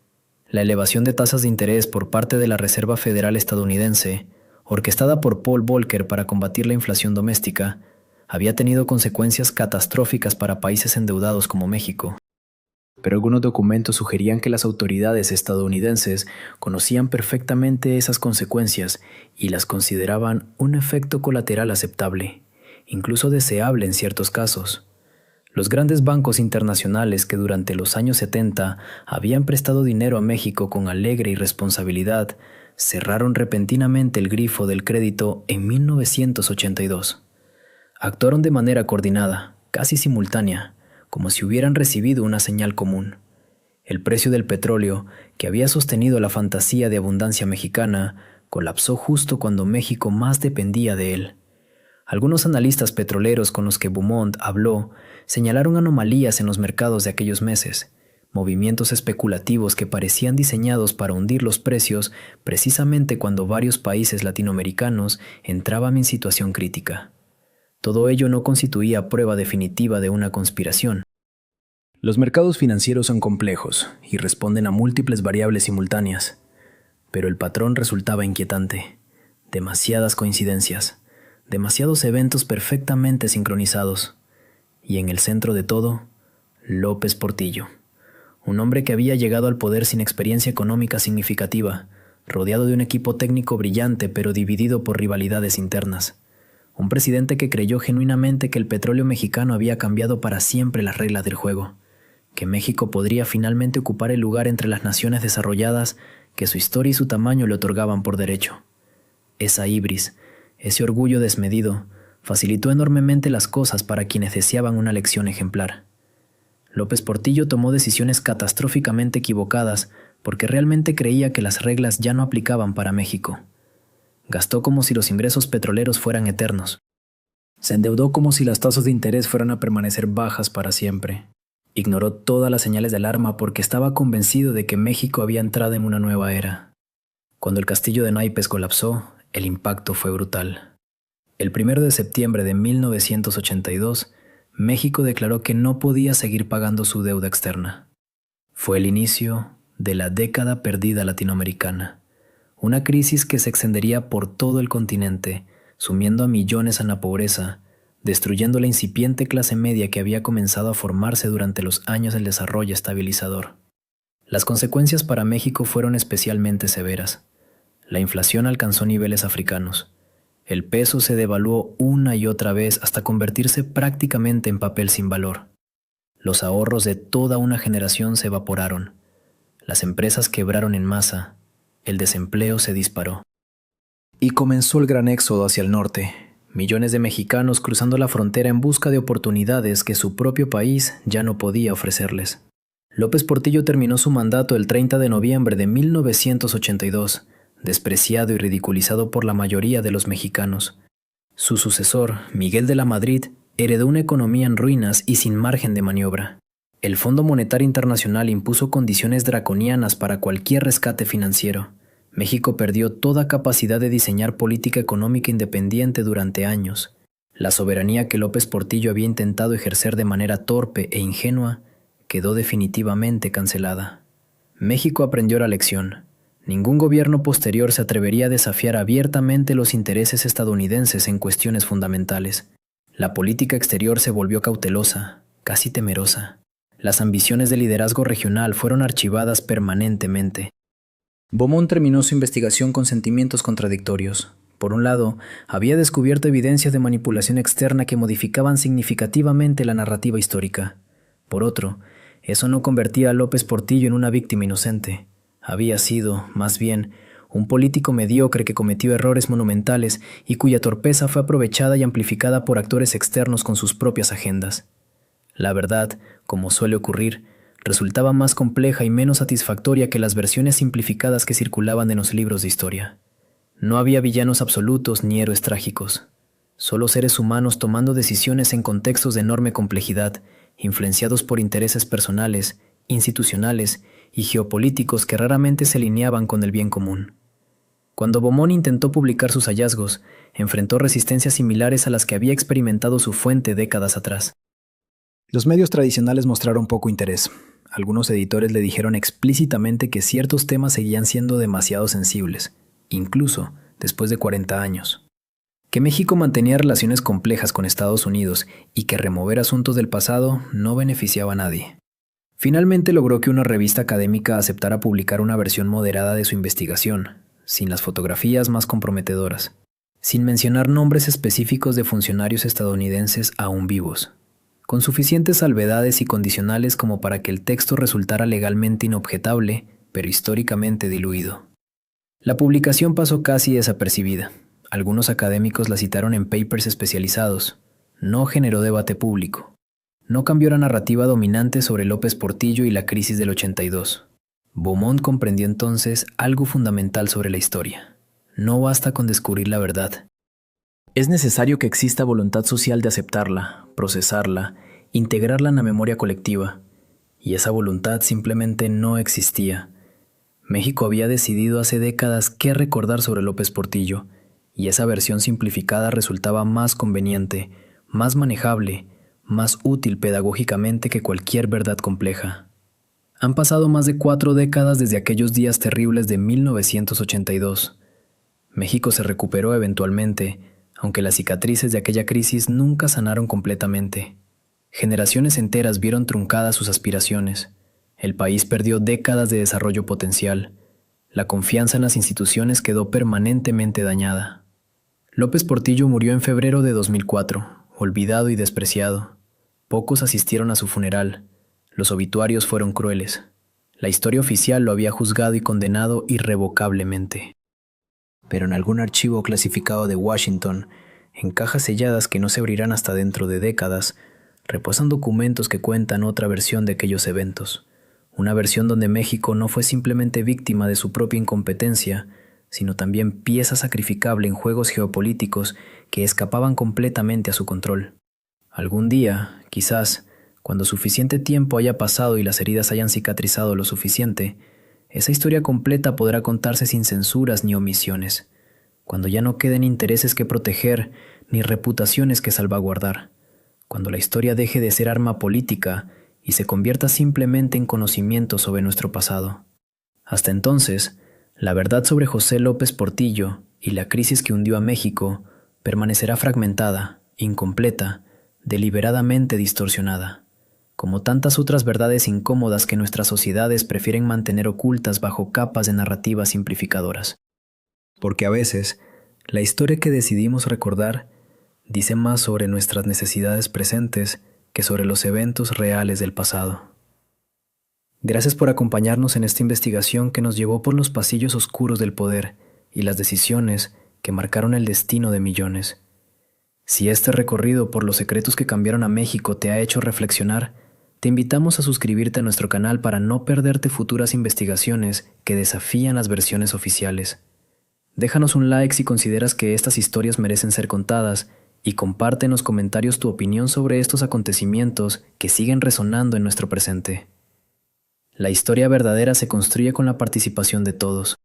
La elevación de tasas de interés por parte de la Reserva Federal estadounidense, orquestada por Paul Volcker para combatir la inflación doméstica, había tenido consecuencias catastróficas para países endeudados como México. Pero algunos documentos sugerían que las autoridades estadounidenses conocían perfectamente esas consecuencias y las consideraban un efecto colateral aceptable, incluso deseable en ciertos casos. Los grandes bancos internacionales que durante los años 70 habían prestado dinero a México con alegre irresponsabilidad, cerraron repentinamente el grifo del crédito en 1982. Actuaron de manera coordinada, casi simultánea, como si hubieran recibido una señal común. El precio del petróleo, que había sostenido la fantasía de abundancia mexicana, colapsó justo cuando México más dependía de él. Algunos analistas petroleros con los que Beaumont habló señalaron anomalías en los mercados de aquellos meses, movimientos especulativos que parecían diseñados para hundir los precios precisamente cuando varios países latinoamericanos entraban en situación crítica. Todo ello no constituía prueba definitiva de una conspiración. Los mercados financieros son complejos y responden a múltiples variables simultáneas, pero el patrón resultaba inquietante. Demasiadas coincidencias, demasiados eventos perfectamente sincronizados, y en el centro de todo, López Portillo, un hombre que había llegado al poder sin experiencia económica significativa, rodeado de un equipo técnico brillante pero dividido por rivalidades internas. Un presidente que creyó genuinamente que el petróleo mexicano había cambiado para siempre las reglas del juego, que México podría finalmente ocupar el lugar entre las naciones desarrolladas que su historia y su tamaño le otorgaban por derecho. Esa ibris, ese orgullo desmedido, facilitó enormemente las cosas para quienes deseaban una lección ejemplar. López Portillo tomó decisiones catastróficamente equivocadas porque realmente creía que las reglas ya no aplicaban para México. Gastó como si los ingresos petroleros fueran eternos. Se endeudó como si las tasas de interés fueran a permanecer bajas para siempre. Ignoró todas las señales de alarma porque estaba convencido de que México había entrado en una nueva era. Cuando el castillo de naipes colapsó, el impacto fue brutal. El 1 de septiembre de 1982, México declaró que no podía seguir pagando su deuda externa. Fue el inicio de la década perdida latinoamericana, una crisis que se extendería por todo el continente, sumiendo a millones en la pobreza, destruyendo la incipiente clase media que había comenzado a formarse durante los años del desarrollo estabilizador. Las consecuencias para México fueron especialmente severas. La inflación alcanzó niveles africanos. El peso se devaluó una y otra vez hasta convertirse prácticamente en papel sin valor. Los ahorros de toda una generación se evaporaron. Las empresas quebraron en masa. El desempleo se disparó. Y comenzó el gran éxodo hacia el norte. Millones de mexicanos cruzando la frontera en busca de oportunidades que su propio país ya no podía ofrecerles. López Portillo terminó su mandato el 30 de noviembre de 1982. Despreciado y ridiculizado por la mayoría de los mexicanos. Su sucesor, Miguel de la Madrid, heredó una economía en ruinas y sin margen de maniobra. El Fondo Monetario Internacional impuso condiciones draconianas para cualquier rescate financiero. México perdió toda capacidad de diseñar política económica independiente durante años. La soberanía que López Portillo había intentado ejercer de manera torpe e ingenua quedó definitivamente cancelada. México aprendió la lección. Ningún gobierno posterior se atrevería a desafiar abiertamente los intereses estadounidenses en cuestiones fundamentales. La política exterior se volvió cautelosa, casi temerosa. Las ambiciones de liderazgo regional fueron archivadas permanentemente. Beaumont terminó su investigación con sentimientos contradictorios. Por un lado, había descubierto evidencias de manipulación externa que modificaban significativamente la narrativa histórica. Por otro, eso no convertía a López Portillo en una víctima inocente. Había sido, más bien, un político mediocre que cometió errores monumentales y cuya torpeza fue aprovechada y amplificada por actores externos con sus propias agendas. La verdad, como suele ocurrir, resultaba más compleja y menos satisfactoria que las versiones simplificadas que circulaban en los libros de historia. No había villanos absolutos ni héroes trágicos, solo seres humanos tomando decisiones en contextos de enorme complejidad, influenciados por intereses personales, institucionales y geopolíticos que raramente se alineaban con el bien común. Cuando Beaumont intentó publicar sus hallazgos, enfrentó resistencias similares a las que había experimentado su fuente décadas atrás. Los medios tradicionales mostraron poco interés. Algunos editores le dijeron explícitamente que ciertos temas seguían siendo demasiado sensibles, incluso después de 40 años. Que México mantenía relaciones complejas con Estados Unidos y que remover asuntos del pasado no beneficiaba a nadie. Finalmente logró que una revista académica aceptara publicar una versión moderada de su investigación, sin las fotografías más comprometedoras, sin mencionar nombres específicos de funcionarios estadounidenses aún vivos, con suficientes salvedades y condicionales como para que el texto resultara legalmente inobjetable, pero históricamente diluido. La publicación pasó casi desapercibida. Algunos académicos la citaron en papers especializados. No generó debate público. No cambió la narrativa dominante sobre López Portillo y la crisis del 82. Beaumont comprendió entonces algo fundamental sobre la historia. No basta con descubrir la verdad. Es necesario que exista voluntad social de aceptarla, procesarla, integrarla en la memoria colectiva. Y esa voluntad simplemente no existía. México había decidido hace décadas qué recordar sobre López Portillo, y esa versión simplificada resultaba más conveniente, más manejable, más útil pedagógicamente que cualquier verdad compleja. Han pasado más de 4 décadas desde aquellos días terribles de 1982. México se recuperó eventualmente, aunque las cicatrices de aquella crisis nunca sanaron completamente. Generaciones enteras vieron truncadas sus aspiraciones. El país perdió décadas de desarrollo potencial. La confianza en las instituciones quedó permanentemente dañada. López Portillo murió en febrero de 2004, olvidado y despreciado. Pocos asistieron a su funeral. Los obituarios fueron crueles. La historia oficial lo había juzgado y condenado irrevocablemente. Pero en algún archivo clasificado de Washington, en cajas selladas que no se abrirán hasta dentro de décadas, reposan documentos que cuentan otra versión de aquellos eventos. Una versión donde México no fue simplemente víctima de su propia incompetencia, sino también pieza sacrificable en juegos geopolíticos que escapaban completamente a su control. Algún día, quizás, cuando suficiente tiempo haya pasado y las heridas hayan cicatrizado lo suficiente, esa historia completa podrá contarse sin censuras ni omisiones, cuando ya no queden intereses que proteger ni reputaciones que salvaguardar, cuando la historia deje de ser arma política y se convierta simplemente en conocimiento sobre nuestro pasado. Hasta entonces, la verdad sobre José López Portillo y la crisis que hundió a México permanecerá fragmentada, incompleta, deliberadamente distorsionada, como tantas otras verdades incómodas que nuestras sociedades prefieren mantener ocultas bajo capas de narrativas simplificadoras. Porque a veces, la historia que decidimos recordar dice más sobre nuestras necesidades presentes que sobre los eventos reales del pasado. Gracias por acompañarnos en esta investigación que nos llevó por los pasillos oscuros del poder y las decisiones que marcaron el destino de millones. Si este recorrido por los secretos que cambiaron a México te ha hecho reflexionar, te invitamos a suscribirte a nuestro canal para no perderte futuras investigaciones que desafían las versiones oficiales. Déjanos un like si consideras que estas historias merecen ser contadas y comparte en los comentarios tu opinión sobre estos acontecimientos que siguen resonando en nuestro presente. La historia verdadera se construye con la participación de todos.